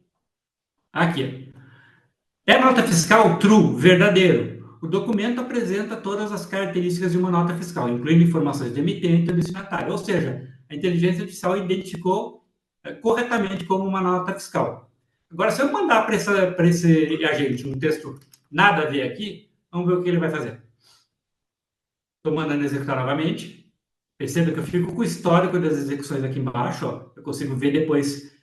Aqui. É nota fiscal true, verdadeiro. O documento apresenta todas as características de uma nota fiscal, incluindo informações do emitente e do destinatário. Ou seja, a inteligência artificial identificou corretamente como uma nota fiscal. Agora, se eu mandar para esse agente um texto nada a ver aqui, vamos ver o que ele vai fazer. Estou mandando executar novamente. Perceba que eu fico com o histórico das execuções aqui embaixo. Ó. Eu consigo ver depois,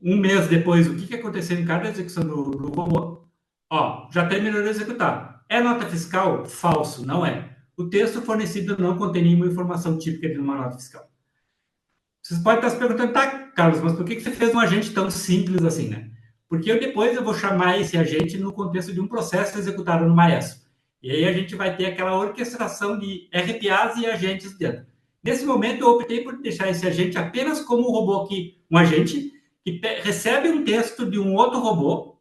um mês depois, o que aconteceu em cada execução do robô. Ó, já terminou de executar. É nota fiscal? Falso, não é. O texto fornecido não contém nenhuma informação típica de uma nota fiscal. Vocês podem estar se perguntando, tá, Carlos, mas por que você fez um agente tão simples assim, né? Porque depois eu vou chamar esse agente no contexto de um processo executado no Maestro. E aí a gente vai ter aquela orquestração de RPAs e agentes dentro. Nesse momento, eu optei por deixar esse agente apenas como um robô aqui, um agente que recebe um texto de um outro robô,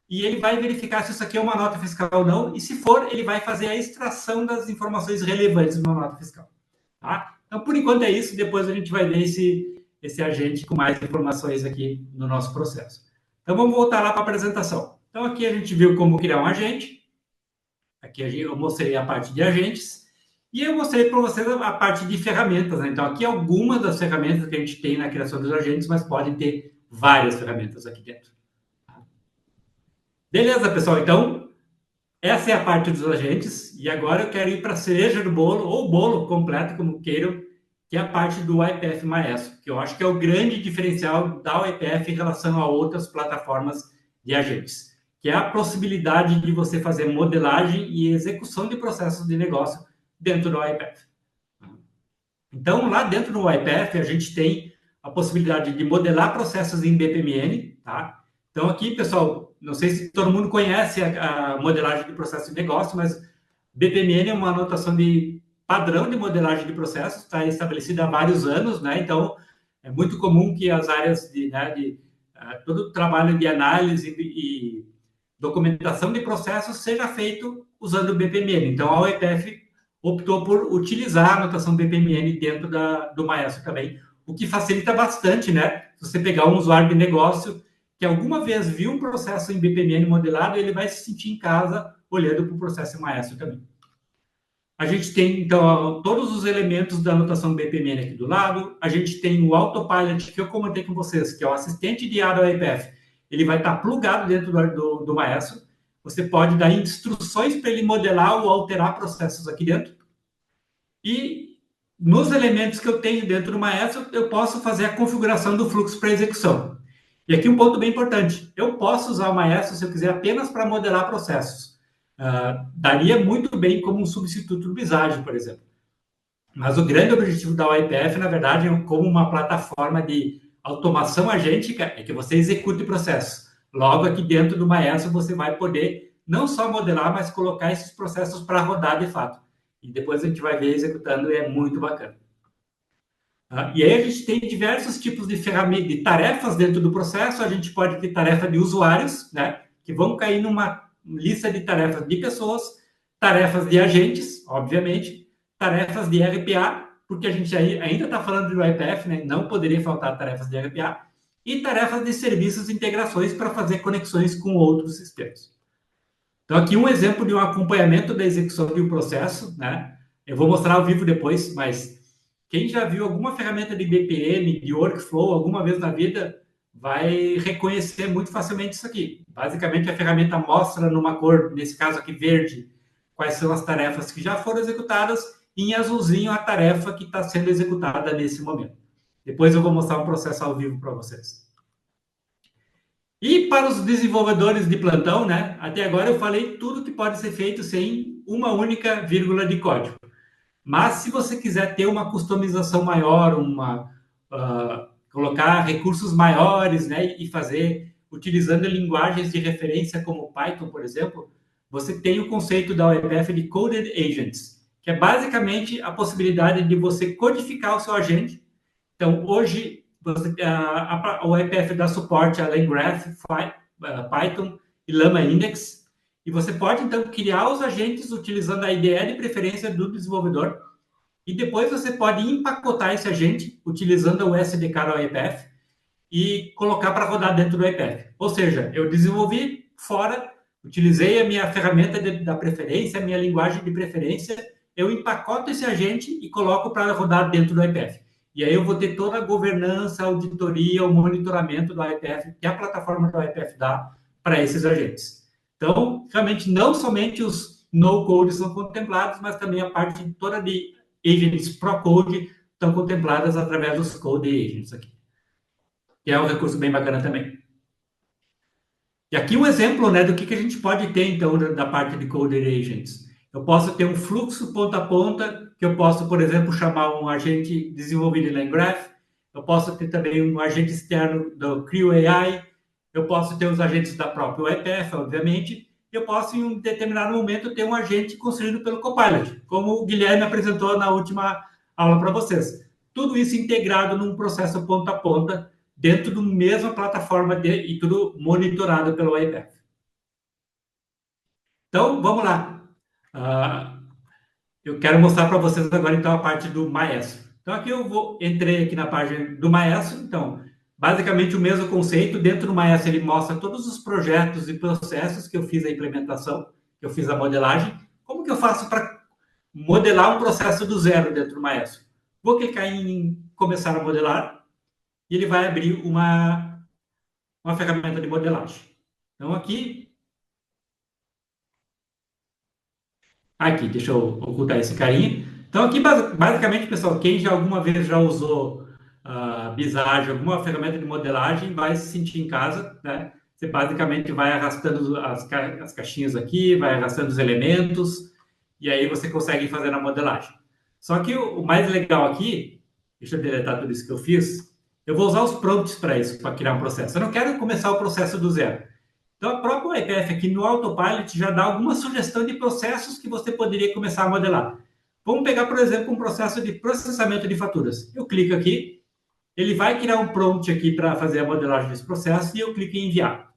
e ele vai verificar se isso aqui é uma nota fiscal ou não, e se for, ele vai fazer a extração das informações relevantes de uma nota fiscal. Tá? Então, por enquanto é isso, depois a gente vai ver esse agente com mais informações aqui no nosso processo. Então, vamos voltar lá para a apresentação. Então, aqui a gente viu como criar um agente. Aqui eu mostrei a parte de agentes. E eu mostrei para vocês a parte de ferramentas. Né? Então, aqui algumas das ferramentas que a gente tem na criação dos agentes, mas podem ter várias ferramentas aqui dentro. Beleza, pessoal? Então, essa é a parte dos agentes. E agora eu quero ir para a cereja do bolo, ou bolo completo, como queiram, que é a parte do UiPath Maestro, que eu acho que é o grande diferencial da UiPath em relação a outras plataformas de agentes, que é a possibilidade de você fazer modelagem e execução de processos de negócio dentro do UiPath. Então, lá dentro do UiPath, a gente tem a possibilidade de modelar processos em BPMN, tá? Então, aqui, pessoal, não sei se todo mundo conhece a modelagem de processo de negócio, mas BPMN é uma anotação de padrão de modelagem de processos, está estabelecida há vários anos, né? Então, é muito comum que as áreas todo o trabalho de análise e documentação de processos seja feito usando o BPMN. Então, a UiPath optou por utilizar a anotação BPMN dentro do Maestro também, o que facilita bastante, né? Se você pegar um usuário de negócio que alguma vez viu um processo em BPMN modelado, ele vai se sentir em casa olhando para o processo em Maestro também. A gente tem, então, todos os elementos da anotação BPMN aqui do lado. A gente tem o Autopilot, que eu comentei com vocês, que é o assistente de IA do UiPath. Ele vai estar plugado dentro do Maestro. Você pode dar instruções para ele modelar ou alterar processos aqui dentro. E nos elementos que eu tenho dentro do Maestro, eu posso fazer a configuração do fluxo para execução. E aqui um ponto bem importante. Eu posso usar o Maestro, se eu quiser, apenas para modelar processos. Daria muito bem como um substituto do Visage, por exemplo. Mas o grande objetivo da UiPath, na verdade, é como uma plataforma de automação agêntica, é que você execute processos. Logo, aqui dentro do Maestro, você vai poder não só modelar, mas colocar esses processos para rodar de fato. E depois a gente vai ver executando, e é muito bacana. E aí a gente tem diversos tipos de ferramentas, de tarefas dentro do processo. A gente pode ter tarefa de usuários, né, que vão cair numa lista de tarefas de pessoas, tarefas de agentes, obviamente, tarefas de RPA, porque a gente ainda está falando de UiPath, né, não poderia faltar tarefas de RPA, e tarefas de serviços e integrações para fazer conexões com outros sistemas. Então, aqui um exemplo de um acompanhamento da execução de um processo, né? Eu vou mostrar ao vivo depois, mas quem já viu alguma ferramenta de BPM, de workflow, alguma vez na vida, vai reconhecer muito facilmente isso aqui. Basicamente, a ferramenta mostra numa cor, nesse caso aqui, verde, quais são as tarefas que já foram executadas, e em azulzinho a tarefa que está sendo executada nesse momento. Depois eu vou mostrar um processo ao vivo para vocês. E para os desenvolvedores de plantão, né? Até agora eu falei tudo que pode ser feito sem uma única vírgula de código. Mas se você quiser ter uma customização maior, colocar recursos maiores, né, e fazer utilizando linguagens de referência como Python, por exemplo, você tem o conceito da UiPath de Coded Agents, que é basicamente a possibilidade de você codificar o seu agente. Então, hoje, a UiPath dá suporte a LangGraph, Python e Llama Index, e você pode, então, criar os agentes utilizando a IDE de preferência do desenvolvedor, e depois você pode empacotar esse agente utilizando o SDK da UiPath e colocar para rodar dentro do UiPath. Ou seja, eu desenvolvi fora, utilizei a minha ferramenta da preferência, a minha linguagem de preferência, eu empacoto esse agente e coloco para rodar dentro do UiPath. E aí eu vou ter toda a governança, a auditoria, o monitoramento do UiPath, que a plataforma do UiPath dá para esses agentes. Então, realmente, não somente os no-code são contemplados, mas também a parte toda de agents pro-code estão contempladas através dos code agents aqui. Que é um recurso bem bacana também. E aqui um exemplo, né, do que a gente pode ter, então, da parte de code agents. Eu posso ter um fluxo ponta a ponta, que eu posso, por exemplo, chamar um agente desenvolvido em LangGraph. Eu posso ter também um agente externo do Creo AI. Eu posso ter os agentes da própria UiPath, obviamente. Eu posso, em um determinado momento, ter um agente construído pelo Copilot, como o Guilherme apresentou na última aula para vocês. Tudo isso integrado num processo ponta a ponta, dentro da mesma plataforma e tudo monitorado pelo UiPath. Então, vamos lá. Eu quero mostrar para vocês agora, então, a parte do Maestro. Então, aqui entrei aqui na página do Maestro. Então, basicamente o mesmo conceito. Dentro do Maestro, ele mostra todos os projetos e processos que eu fiz a implementação, que eu fiz a modelagem. Como que eu faço para modelar um processo do zero dentro do Maestro? Vou clicar em começar a modelar e ele vai abrir uma ferramenta de modelagem. Então, aqui, deixa eu ocultar esse carinha. Então, aqui, basicamente, pessoal, quem já alguma vez já usou Visage, alguma ferramenta de modelagem, vai se sentir em casa, né? Você basicamente vai arrastando as caixinhas aqui, vai arrastando os elementos, e aí você consegue fazer a modelagem. Só que o mais legal aqui, deixa eu deletar tudo isso que eu fiz, eu vou usar os prompts para isso, para criar um processo. Eu não quero começar o processo do zero. Então, a própria YPF aqui no Autopilot já dá alguma sugestão de processos que você poderia começar a modelar. Vamos pegar, por exemplo, um processo de processamento de faturas. Eu clico aqui, ele vai criar um prompt aqui para fazer a modelagem desse processo e eu clico em enviar.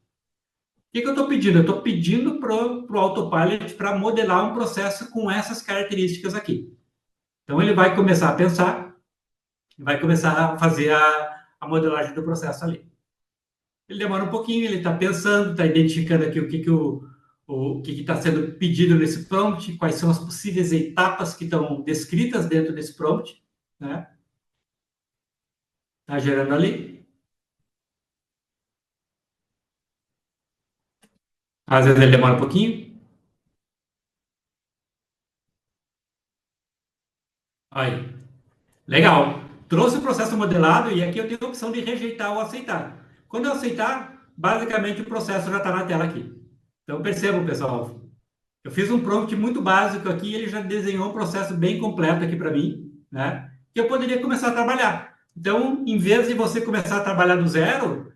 O que eu estou pedindo? Eu estou pedindo para o Autopilot para modelar um processo com essas características aqui. Então, ele vai começar a pensar, vai começar a fazer a modelagem do processo ali. Ele demora um pouquinho, ele está pensando, está identificando aqui o que está sendo pedido nesse prompt, quais são as possíveis etapas que estão descritas dentro desse prompt, né? Está gerando ali. Às vezes ele demora um pouquinho. Aí. Legal. Trouxe o processo modelado e aqui eu tenho a opção de rejeitar ou aceitar. Quando eu aceitar, basicamente o processo já está na tela aqui. Então percebam, pessoal. Eu fiz um prompt muito básico aqui e ele já desenhou um processo bem completo aqui para mim, né? Que eu poderia começar a trabalhar. Então, em vez de você começar a trabalhar do zero,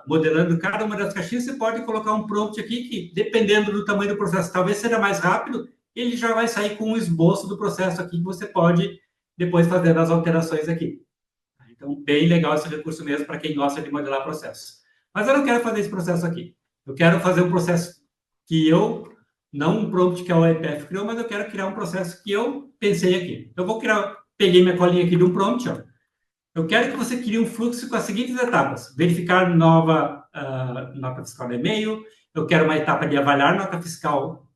modelando cada uma das caixinhas, você pode colocar um prompt aqui que, dependendo do tamanho do processo, talvez seja mais rápido, ele já vai sair com um esboço do processo aqui que você pode depois fazer as alterações aqui. Então, bem legal esse recurso mesmo para quem gosta de modelar processos. Mas eu não quero fazer esse processo aqui. Eu quero fazer um processo que eu, não um prompt que a YPF criou, mas eu quero criar um processo que eu pensei aqui. Eu vou criar, peguei minha colinha aqui de um prompt, ó. Eu quero que você crie um fluxo com as seguintes etapas. Verificar nova nota fiscal de e-mail. Eu quero uma etapa de avaliar nota fiscal.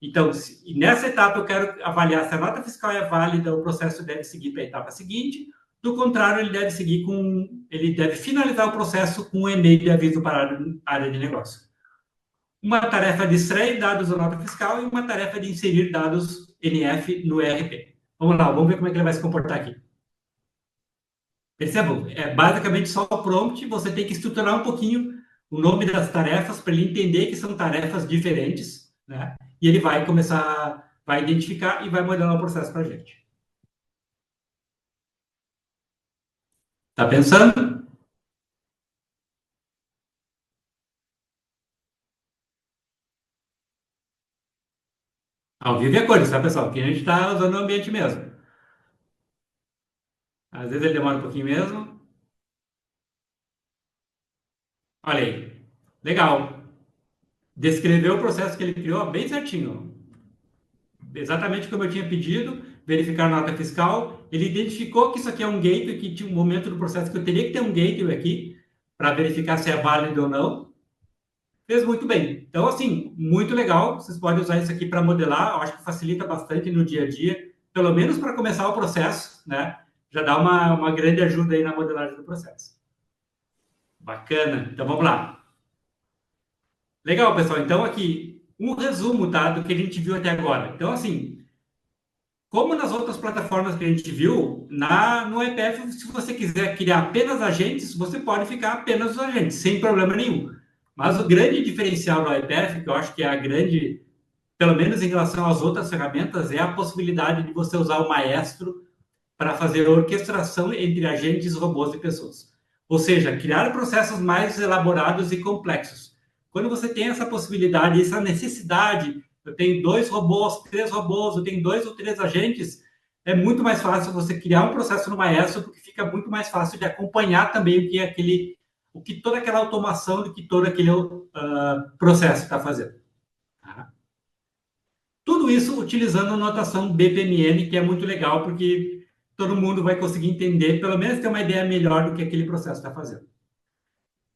Então, nessa etapa, eu quero avaliar se a nota fiscal é válida, o processo deve seguir para a etapa seguinte. Do contrário, ele deve finalizar o processo com um e-mail de aviso para a área de negócio. Uma tarefa de extrair dados da nota fiscal e uma tarefa de inserir dados NF no ERP. Vamos lá, vamos ver como é que ele vai se comportar aqui. Percebam? É basicamente só o prompt, você tem que estruturar um pouquinho o nome das tarefas para ele entender que são tarefas diferentes, né? E ele vai começar, vai identificar e vai modelar o processo para a gente. Tá pensando? Ao vivo e a cores, tá, pessoal? Aqui a gente está usando o ambiente mesmo. Às vezes ele demora um pouquinho mesmo. Olha aí. Legal. Descreveu o processo que ele criou bem certinho. Exatamente como eu tinha pedido, verificar a nota fiscal. Ele identificou que isso aqui é um gateway, que tinha um momento do processo que eu teria que ter um gateway aqui para verificar se é válido ou não. Fez muito bem. Então, assim, muito legal. Vocês podem usar isso aqui para modelar. Eu acho que facilita bastante no dia a dia, pelo menos para começar o processo, né? Já dá uma grande ajuda aí na modelagem do processo. Bacana. Então, vamos lá. Legal, pessoal. Então, aqui, um resumo, tá, do que a gente viu até agora. Então, assim, como nas outras plataformas que a gente viu, no YPF, se você quiser criar apenas agentes, você pode ficar apenas os agentes, sem problema nenhum. Mas o grande diferencial do YPF, que eu acho que é a grande, pelo menos em relação às outras ferramentas, é a possibilidade de você usar o Maestro para fazer orquestração entre agentes, robôs e pessoas. Ou seja, criar processos mais elaborados e complexos. Quando você tem essa possibilidade, essa necessidade, eu tenho 2 robôs, 3 robôs, eu tenho 2 ou 3 agentes, é muito mais fácil você criar um processo no Maestro, porque fica muito mais fácil de acompanhar também o que toda aquela automação, do que todo aquele processo está fazendo. Tá? Tudo isso utilizando a notação BPMN, que é muito legal, porque todo mundo vai conseguir entender, pelo menos ter uma ideia melhor do que aquele processo está fazendo.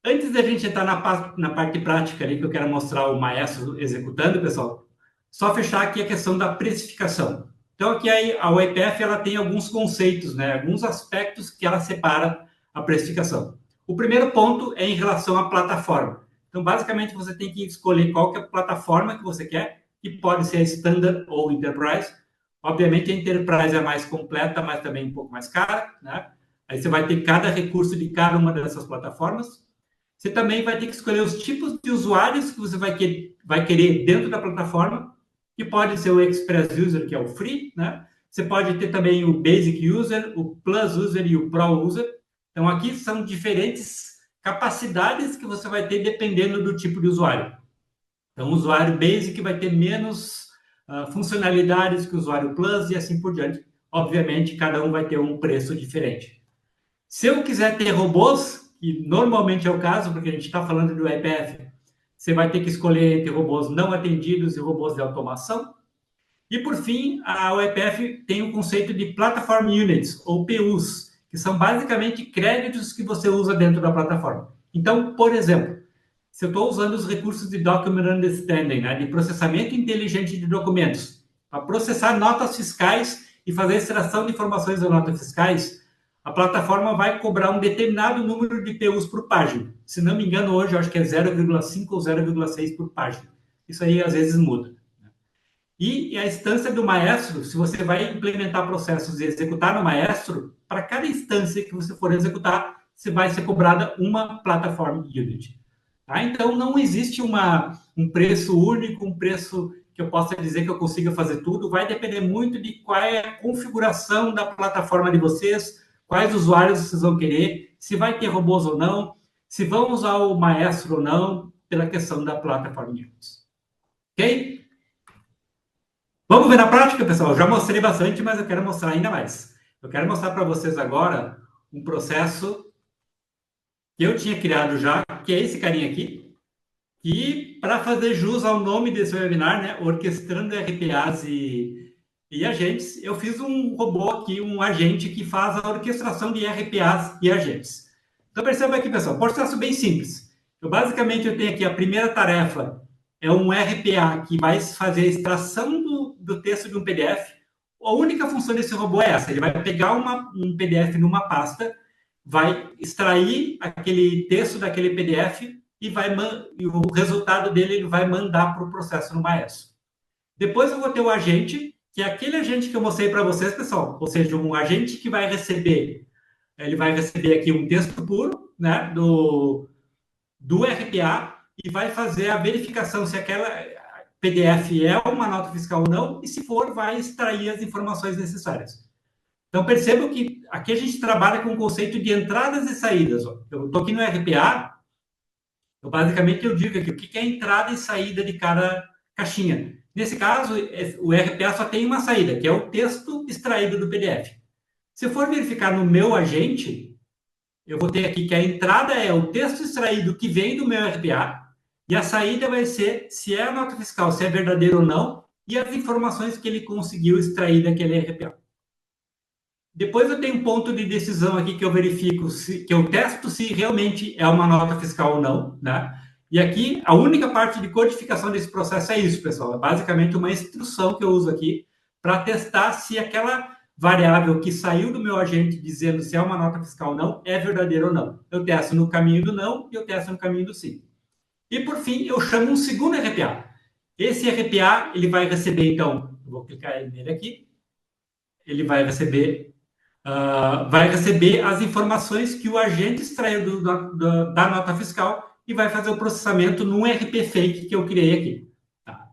Antes da gente entrar na parte prática ali, que eu quero mostrar o Maestro executando, pessoal, só fechar aqui a questão da precificação. Então, aqui a YPF ela tem alguns conceitos, né, alguns aspectos que ela separa a precificação. O primeiro ponto é em relação à plataforma. Então, basicamente, você tem que escolher qual que é a plataforma que você quer, que pode ser a Standard ou Enterprise. Obviamente, a Enterprise é mais completa, mas também um pouco mais cara, né? Aí você vai ter cada recurso de cada uma dessas plataformas. Você também vai ter que escolher os tipos de usuários que você vai querer dentro da plataforma, que pode ser o Express User, que é o Free, né? Você pode ter também o Basic User, o Plus User e o Pro User. Então, aqui são diferentes capacidades que você vai ter dependendo do tipo de usuário. Então, o usuário Basic vai ter menos funcionalidades que o usuário Plus e assim por diante. Obviamente, cada um vai ter um preço diferente. Se eu quiser ter robôs, que normalmente é o caso, porque a gente está falando do IPF, você vai ter que escolher entre robôs não atendidos e robôs de automação. E, por fim, a UEPF tem o conceito de Platform Units, ou PUs, que são basicamente créditos que você usa dentro da plataforma. Então, por exemplo, se eu estou usando os recursos de Document Understanding, né, de processamento inteligente de documentos, para processar notas fiscais e fazer extração de informações das notas fiscais, a plataforma vai cobrar um determinado número de PUs por página. Se não me engano, hoje eu acho que é 0,5 ou 0,6 por página. Isso aí às vezes muda. E a instância do Maestro, se você vai implementar processos e executar no Maestro, para cada instância que você for executar, você vai ser cobrada uma Platform Unit. Tá? Então, não existe um preço único, um preço que eu possa dizer que eu consiga fazer tudo. Vai depender muito de qual é a configuração da plataforma de vocês, quais usuários vocês vão querer, se vai ter robôs ou não, se vão usar o Maestro ou não, pela questão da Platform Units. Ok? Vamos ver na prática, pessoal. Eu já mostrei bastante, mas eu quero mostrar ainda mais. Eu quero mostrar para vocês agora um processo que eu tinha criado já, que é esse carinha aqui. E para fazer jus ao nome desse webinar, né, Orquestrando RPAs e Agentes, eu fiz um robô aqui, um agente que faz a orquestração de RPAs e agentes. Então perceba aqui, pessoal, processo bem simples. Basicamente, eu tenho aqui a primeira tarefa, é um RPA que vai fazer a extração do texto de um PDF. A única função desse robô é essa, ele vai pegar um PDF numa pasta, vai extrair aquele texto daquele PDF e o resultado dele ele vai mandar para o processo no Maestro. Depois eu vou ter o agente, que é aquele agente que eu mostrei para vocês, pessoal, ou seja, um agente que vai receber, ele vai receber aqui um texto puro, né, do RPA e vai fazer a verificação se aquela PDF é uma nota fiscal ou não, e se for, vai extrair as informações necessárias. Então, percebam que aqui a gente trabalha com o conceito de entradas e saídas. Ó. Eu estou aqui no RPA, basicamente eu digo aqui o que é entrada e saída de cada caixinha. Nesse caso, o RPA só tem uma saída, que é o texto extraído do PDF. Se eu for verificar no meu agente, eu vou ter aqui que a entrada é o texto extraído que vem do meu RPA, e a saída vai ser se é a nota fiscal, se é verdadeiro ou não, e as informações que ele conseguiu extrair daquele RPA. Depois eu tenho um ponto de decisão aqui que eu verifico, que eu testo se realmente é uma nota fiscal ou não, né? E aqui, a única parte de codificação desse processo é isso, pessoal. É basicamente uma instrução que eu uso aqui para testar se aquela variável que saiu do meu agente dizendo se é uma nota fiscal ou não é verdadeira ou não. Eu testo no caminho do não e eu testo no caminho do sim. E, por fim, eu chamo um segundo RPA. Esse RPA, ele vai receber, então, eu vou clicar nele aqui, ele vai receber as informações que o agente extraiu da nota fiscal e vai fazer o processamento num RP fake que eu criei aqui. Tá?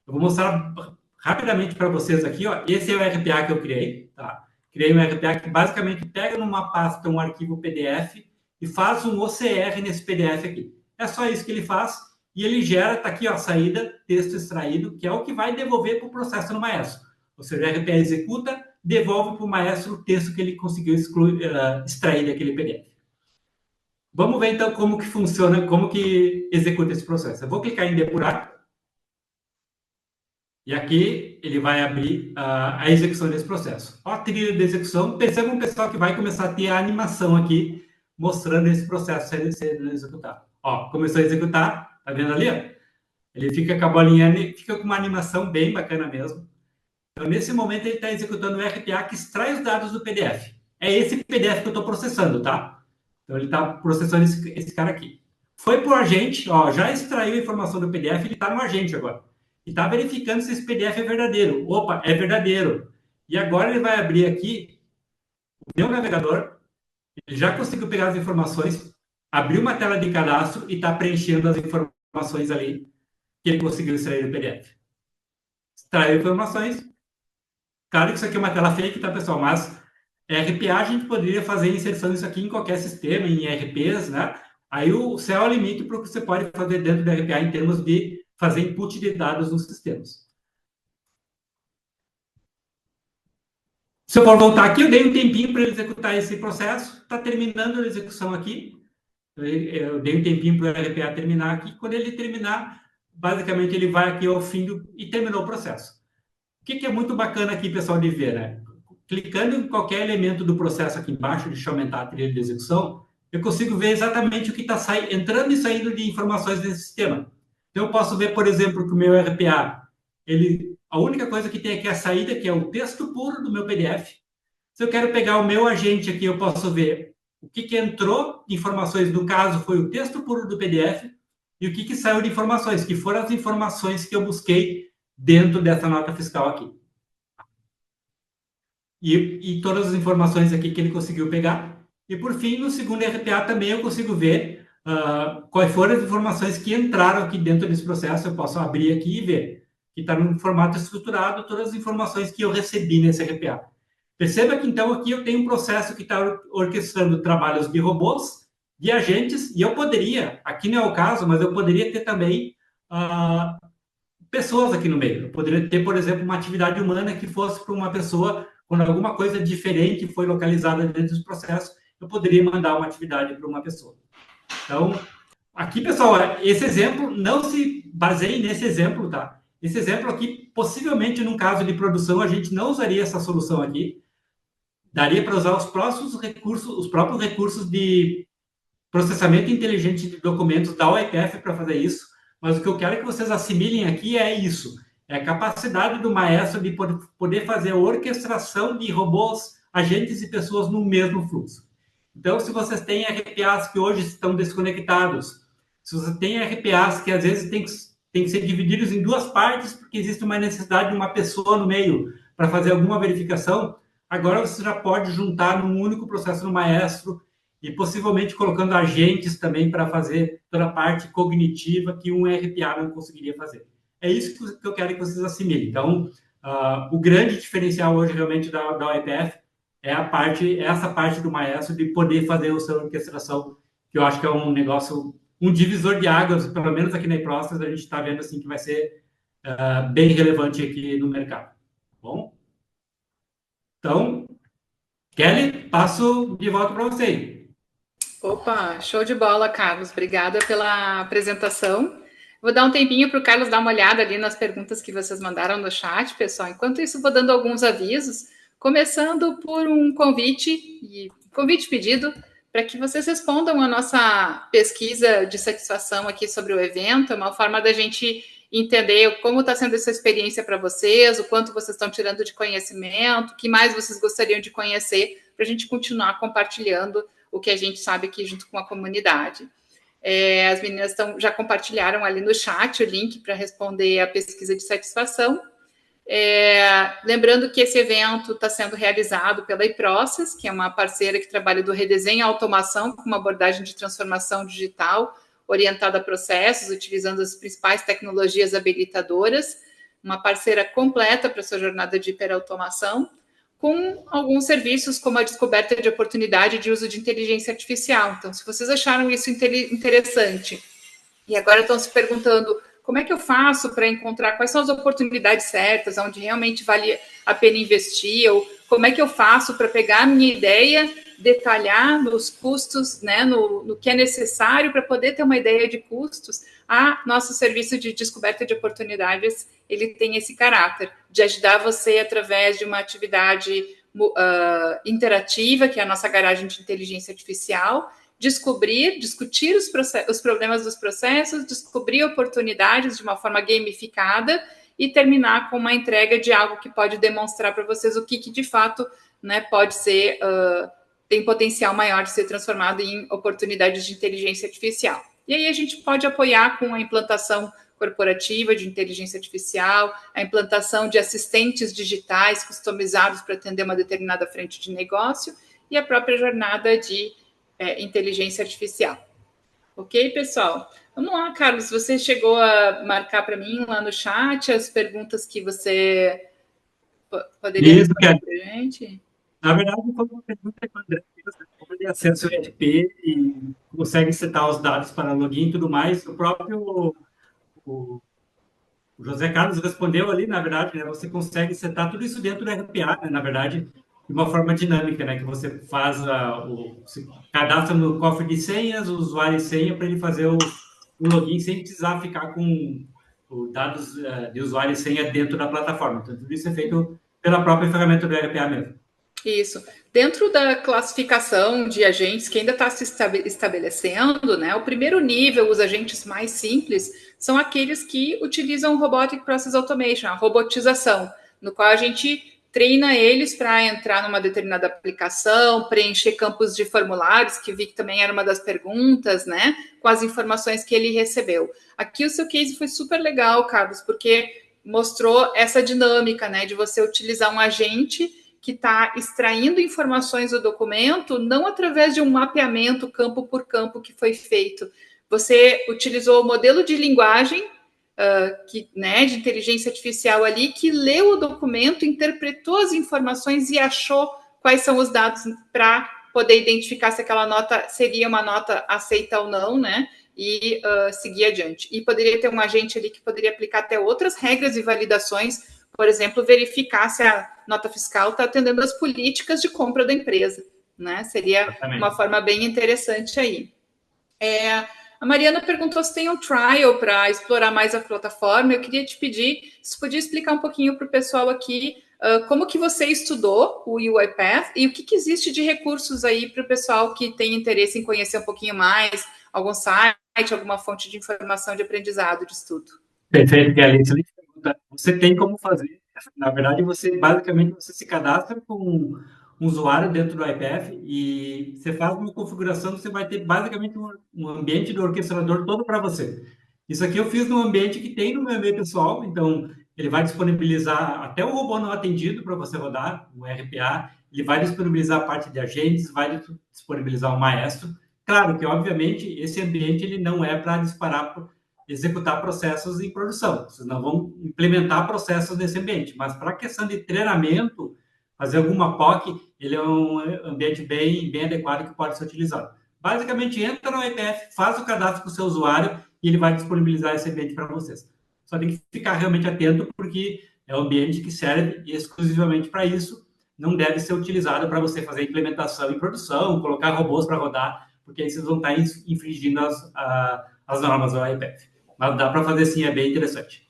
Eu vou mostrar rapidamente para vocês aqui. Ó, esse é o RPA que eu criei. Tá? Criei um RPA que basicamente pega numa pasta um arquivo PDF e faz um OCR nesse PDF aqui. É só isso que ele faz e ele gera, está aqui ó, a saída, texto extraído, que é o que vai devolver para o processo no Maestro. Ou seja, o RPA executa, devolve para o Maestro o texto que ele conseguiu extrair daquele PDF. Vamos ver, então, como que funciona, como que executa esse processo. Eu vou clicar em depurar. E aqui ele vai abrir a execução desse processo. Ó, a trilha de execução. Percebam, pessoal, que vai começar a ter a animação aqui, mostrando esse processo sendo executado. Ó, começou a executar. Tá vendo ali? Ó? Ele fica com a bolinha, fica com uma animação bem bacana mesmo. Então, nesse momento, ele está executando o RPA que extrai os dados do PDF. É esse PDF que eu estou processando, tá? Então, ele está processando esse cara aqui. Foi para o agente, ó, já extraiu a informação do PDF, ele está no agente agora. E está verificando se esse PDF é verdadeiro. Opa, é verdadeiro. E agora ele vai abrir aqui o meu navegador. Ele já conseguiu pegar as informações. abriu uma tela de cadastro e está preenchendo as informações ali que ele conseguiu extrair do PDF. Extraiu informações. Claro que isso aqui é uma tela fake, tá, pessoal? Mas RPA a gente poderia fazer inserção disso aqui em qualquer sistema, em ERPs, né? Aí o céu é o limite para o que você pode fazer dentro do RPA em termos de fazer input de dados nos sistemas. Se eu for voltar aqui, eu dei um tempinho para ele executar esse processo. Está terminando a execução aqui. Eu dei um tempinho para o RPA terminar aqui. Quando ele terminar, basicamente ele vai aqui ao fim e terminou o processo. O que é muito bacana aqui, pessoal, de ver, né? Clicando em qualquer elemento do processo aqui embaixo, deixa eu aumentar a trilha de execução, eu consigo ver exatamente o que está entrando e saindo de informações desse sistema. Então, eu posso ver, por exemplo, que o meu RPA, a única coisa que tem aqui é a saída, que é o texto puro do meu PDF. Se eu quero pegar o meu agente aqui, eu posso ver o que entrou de informações, no caso, foi o texto puro do PDF, e o que saiu de informações, que foram as informações que eu busquei dentro dessa nota fiscal aqui. E todas as informações aqui que ele conseguiu pegar. E, por fim, no segundo RPA também eu consigo ver quais foram as informações que entraram aqui dentro desse processo. Eu posso abrir aqui e ver que está no formato estruturado todas as informações que eu recebi nesse RPA. Perceba que, então, aqui eu tenho um processo que está orquestrando trabalhos de robôs, de agentes, e eu poderia, aqui não é o caso, mas eu poderia ter também pessoas aqui no meio. Eu poderia ter, por exemplo, uma atividade humana que fosse para uma pessoa, quando alguma coisa diferente foi localizada dentro do processo, eu poderia mandar uma atividade para uma pessoa. Então, aqui, pessoal, esse exemplo, não se baseie nesse exemplo, tá? Esse exemplo aqui, possivelmente, num caso de produção, a gente não usaria essa solução aqui. Daria para usar os próprios recursos de processamento inteligente de documentos da OIPF para fazer isso, mas o que eu quero que vocês assimilem aqui é isso, é a capacidade do maestro de poder fazer a orquestração de robôs, agentes e pessoas no mesmo fluxo. Então, se vocês têm RPAs que hoje estão desconectados, se você tem RPAs que às vezes tem que ser divididos em duas partes, porque existe uma necessidade de uma pessoa no meio para fazer alguma verificação, agora você já pode juntar num único processo no maestro e possivelmente colocando agentes também para fazer toda a parte cognitiva que um RPA não conseguiria fazer. É isso que eu quero que vocês assimilem. Então, o grande diferencial hoje realmente da OIPF é essa parte do maestro de poder fazer a sua orquestração, que eu acho que é um negócio, um divisor de águas, pelo menos aqui na eProcess, a gente está vendo assim que vai ser bem relevante aqui no mercado. Tá bom? Então, Kelly, passo de volta para você. Opa, show de bola, Carlos. Obrigada pela apresentação. Vou dar um tempinho para o Carlos dar uma olhada ali nas perguntas que vocês mandaram no chat, pessoal. Enquanto isso, vou dando alguns avisos, começando por um convite pedido para que vocês respondam a nossa pesquisa de satisfação aqui sobre o evento. É uma forma da gente entender como está sendo essa experiência para vocês, o quanto vocês estão tirando de conhecimento, o que mais vocês gostariam de conhecer, para a gente continuar compartilhando o que a gente sabe aqui junto com a comunidade. As meninas já compartilharam ali no chat o link para responder a pesquisa de satisfação. Lembrando que esse evento está sendo realizado pela eProcess, que é uma parceira que trabalha do redesenho e automação com uma abordagem de transformação digital orientada a processos, utilizando as principais tecnologias habilitadoras, uma parceira completa para a sua jornada de hiperautomação, com alguns serviços como a descoberta de oportunidade de uso de inteligência artificial. Então, se vocês acharam isso interessante e agora estão se perguntando como é que eu faço para encontrar quais são as oportunidades certas, onde realmente vale a pena investir, ou como é que eu faço para pegar a minha ideia, detalhar nos custos, né, no que é necessário para poder ter uma ideia de custos, nosso serviço de descoberta de oportunidades, ele tem esse caráter de ajudar você através de uma atividade interativa, que é a nossa garagem de inteligência artificial, discutir os problemas dos processos, descobrir oportunidades de uma forma gamificada e terminar com uma entrega de algo que pode demonstrar para vocês o que de fato, né, pode ser, tem potencial maior de ser transformado em oportunidades de inteligência artificial. E aí a gente pode apoiar com a implantação corporativa de inteligência artificial, a implantação de assistentes digitais customizados para atender uma determinada frente de negócio e a própria jornada de inteligência artificial. Ok, pessoal? Vamos lá, Carlos. Você chegou a marcar para mim lá no chat as perguntas que você poderia Isso, que responder para a gente? na verdade foi uma pergunta que o André fez, né? Como ele acessa o ERP e consegue setar os dados para login e tudo mais. O próprio o José Carlos respondeu ali, na verdade, né? Você consegue setar tudo isso dentro do RPA, né? Na verdade, de uma forma dinâmica, né? Que você faz se cadastra no cofre de senhas, o usuário e senha para ele fazer o login sem precisar ficar com os dados de usuário e senha dentro da plataforma. Então, tudo isso é feito pela própria ferramenta do RPA mesmo. Isso. Dentro da classificação de agentes que ainda está se estabelecendo, né? O primeiro nível, os agentes mais simples, são aqueles que utilizam Robotic Process Automation, a robotização, no qual a gente treina eles para entrar numa determinada aplicação, preencher campos de formulários, que vi que também era uma das perguntas, né? Com as informações que ele recebeu. Aqui o seu case foi super legal, Carlos, porque mostrou essa dinâmica, né? De você utilizar um agente que está extraindo informações do documento, não através de um mapeamento campo por campo que foi feito. Você utilizou o modelo de linguagem, de inteligência artificial ali, que leu o documento, interpretou as informações e achou quais são os dados para poder identificar se aquela nota seria uma nota aceita ou não, né? E seguir adiante. E poderia ter um agente ali que poderia aplicar até outras regras e validações, por exemplo, verificar se a nota fiscal está atendendo às políticas de compra da empresa, né? Seria Exatamente. uma forma bem interessante aí. A Mariana perguntou se tem um trial para explorar mais a plataforma. Eu queria te pedir se podia explicar um pouquinho para o pessoal aqui como que você estudou o UiPath e o que existe de recursos aí para o pessoal que tem interesse em conhecer um pouquinho mais, algum site, alguma fonte de informação de aprendizado, de estudo. Perfeito, Kelly. Excelente pergunta. Você tem como fazer. Na verdade, basicamente você se cadastra com um usuário dentro do IPF e você faz uma configuração, você vai ter basicamente um ambiente do orquestrador todo para você. Isso aqui eu fiz no ambiente que tem no meu e-mail pessoal, então ele vai disponibilizar até o robô não atendido para você rodar, o RPA, ele vai disponibilizar a parte de agentes, vai disponibilizar o maestro. Claro que, obviamente, esse ambiente ele não é para disparar executar processos em produção. Vocês não vão implementar processos nesse ambiente, mas para a questão de treinamento, fazer alguma POC, ele é um ambiente bem adequado que pode ser utilizado. Basicamente, entra no IPF, faz o cadastro com o seu usuário e ele vai disponibilizar esse ambiente para vocês. Só tem que ficar realmente atento, porque é um ambiente que serve exclusivamente para isso, não deve ser utilizado para você fazer implementação em produção, colocar robôs para rodar, porque aí vocês vão estar infringindo as normas do IPF. Mas dá para fazer sim, é bem interessante.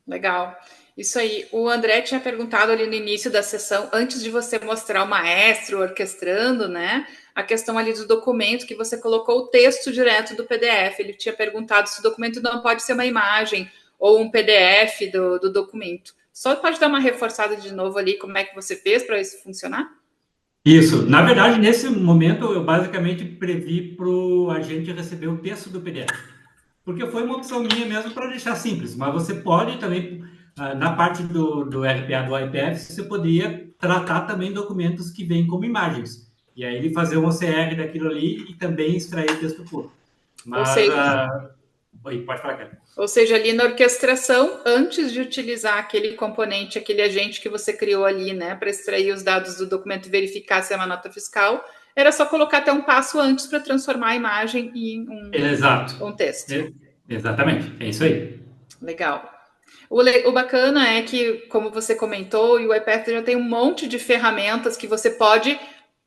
Legal. Isso aí. O André tinha perguntado ali no início da sessão, antes de você mostrar o maestro orquestrando, né? A questão ali do documento, que você colocou o texto direto do PDF. Ele tinha perguntado se o documento não pode ser uma imagem ou um PDF do documento. Só pode dar uma reforçada de novo ali, como é que você fez para isso funcionar? Isso. Na verdade, nesse momento, eu basicamente previ para o agente receber o texto do PDF. Porque foi uma opção minha mesmo para deixar simples. Mas você pode também, na parte do RPA do IPF, você poderia tratar também documentos que vêm como imagens. E aí ele fazer um OCR daquilo ali e também extrair texto puro. Mas, pode falar, cara. Ou seja, ali na orquestração, antes de utilizar aquele componente, aquele agente que você criou ali, né, para extrair os dados do documento e verificar se é uma nota fiscal, era só colocar até um passo antes para transformar a imagem em um texto. Exatamente, é isso aí. Legal. O bacana é que, como você comentou, o UiPath já tem um monte de ferramentas que você pode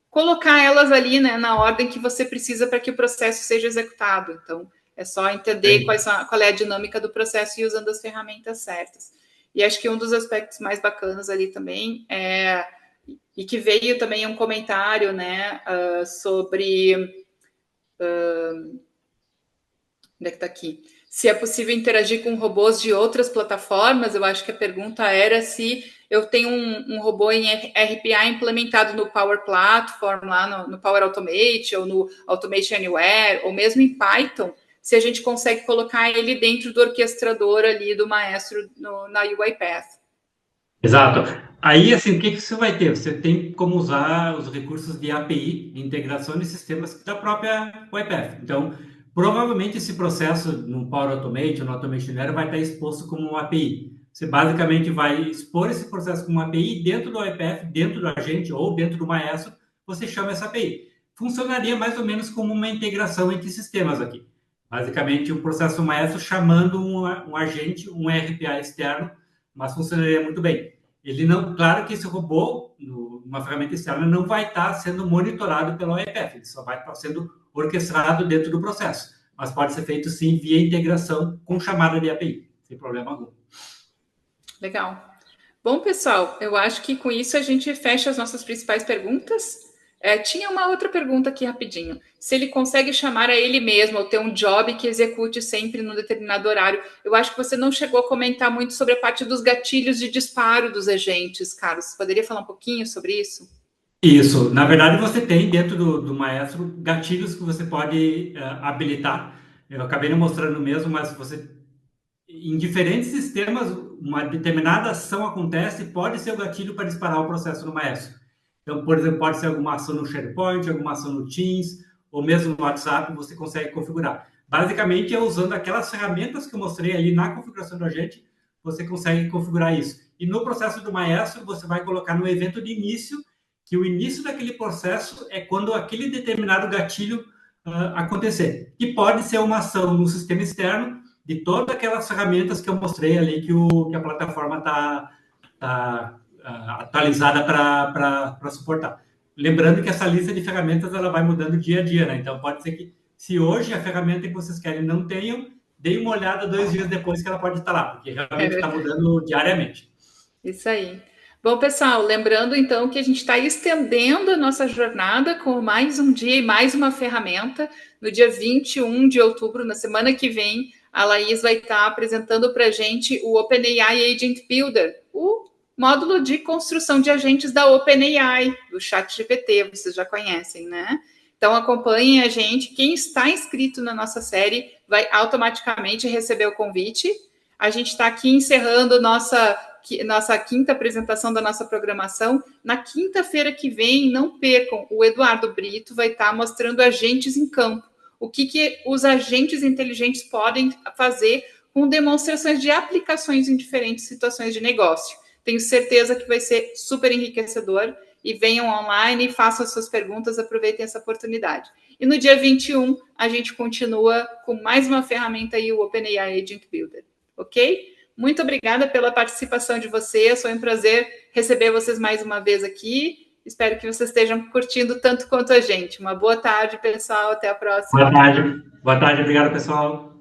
colocar elas ali, né, na ordem que você precisa para que o processo seja executado. Então, é só entender qual é a dinâmica do processo e usando as ferramentas certas. E acho que um dos aspectos mais bacanas ali também e que veio também um comentário, né, sobre onde é que está aqui? Se é possível interagir com robôs de outras plataformas. Eu acho que a pergunta era se eu tenho um robô em RPA implementado no Power Platform, lá no Power Automate, ou no Automation Anywhere, ou mesmo em Python, se a gente consegue colocar ele dentro do orquestrador ali do maestro na UiPath. Exato. Aí, assim, o que você vai ter? Você tem como usar os recursos de API, de integração de sistemas da própria UiPath. Então, Provavelmente esse processo no Power Automate ou no Automation Layer vai estar exposto como uma API. Você basicamente vai expor esse processo como uma API dentro do IPF, dentro do agente ou dentro do Maestro, você chama essa API. Funcionaria mais ou menos como uma integração entre sistemas aqui. Basicamente, o processo Maestro chamando um agente, um RPA externo, mas funcionaria muito bem. Ele não, claro que esse robô, uma ferramenta externa, não vai estar sendo monitorado pelo IPF, ele só vai estar sendo orquestrado dentro do processo, mas pode ser feito sim via integração com chamada de API, sem problema algum. Legal. Bom, pessoal, eu acho que com isso a gente fecha as nossas principais perguntas. Tinha uma outra pergunta aqui rapidinho. Se ele consegue chamar a ele mesmo ou ter um job que execute sempre num determinado horário. Eu acho que você não chegou a comentar muito sobre a parte dos gatilhos de disparo dos agentes, Carlos. Poderia falar um pouquinho sobre isso? Isso. Na verdade, você tem dentro do Maestro gatilhos que você pode habilitar. Eu acabei não mostrando mesmo, mas você em diferentes sistemas, uma determinada ação acontece e pode ser o gatilho para disparar o processo no Maestro. Então, por exemplo, pode ser alguma ação no SharePoint, alguma ação no Teams, ou mesmo no WhatsApp, você consegue configurar. Basicamente, é usando aquelas ferramentas que eu mostrei ali na configuração do agente, você consegue configurar isso. E no processo do Maestro, você vai colocar no evento de início, que o início daquele processo é quando aquele determinado gatilho acontecer. E pode ser uma ação no sistema externo, de todas aquelas ferramentas que eu mostrei ali que a plataforma está atualizada para suportar. Lembrando que essa lista de ferramentas ela vai mudando dia a dia, né? Então, pode ser que, se hoje a ferramenta que vocês querem não tenham, deem uma olhada 2 dias depois que ela pode estar lá, porque realmente está mudando diariamente. Isso aí. Bom, pessoal, lembrando então que a gente está estendendo a nossa jornada com mais um dia e mais uma ferramenta. No dia 21 de outubro, na semana que vem, a Laís vai estar apresentando para a gente o OpenAI Agent Builder, o módulo de construção de agentes da OpenAI, do ChatGPT, vocês já conhecem, né? Então acompanhem a gente. Quem está inscrito na nossa série vai automaticamente receber o convite. A gente está aqui encerrando nossa quinta apresentação da nossa programação. Na quinta-feira que vem, não percam, o Eduardo Brito vai estar mostrando agentes em campo. O que os agentes inteligentes podem fazer com demonstrações de aplicações em diferentes situações de negócio. Tenho certeza que vai ser super enriquecedor. E venham online, façam as suas perguntas, aproveitem essa oportunidade. E no dia 21, a gente continua com mais uma ferramenta aí, o OpenAI Agent Builder. Ok? Muito obrigada pela participação de vocês. Foi um prazer receber vocês mais uma vez aqui. Espero que vocês estejam curtindo tanto quanto a gente. Uma boa tarde, pessoal. Até a próxima. Boa tarde. Boa tarde. Obrigado, pessoal.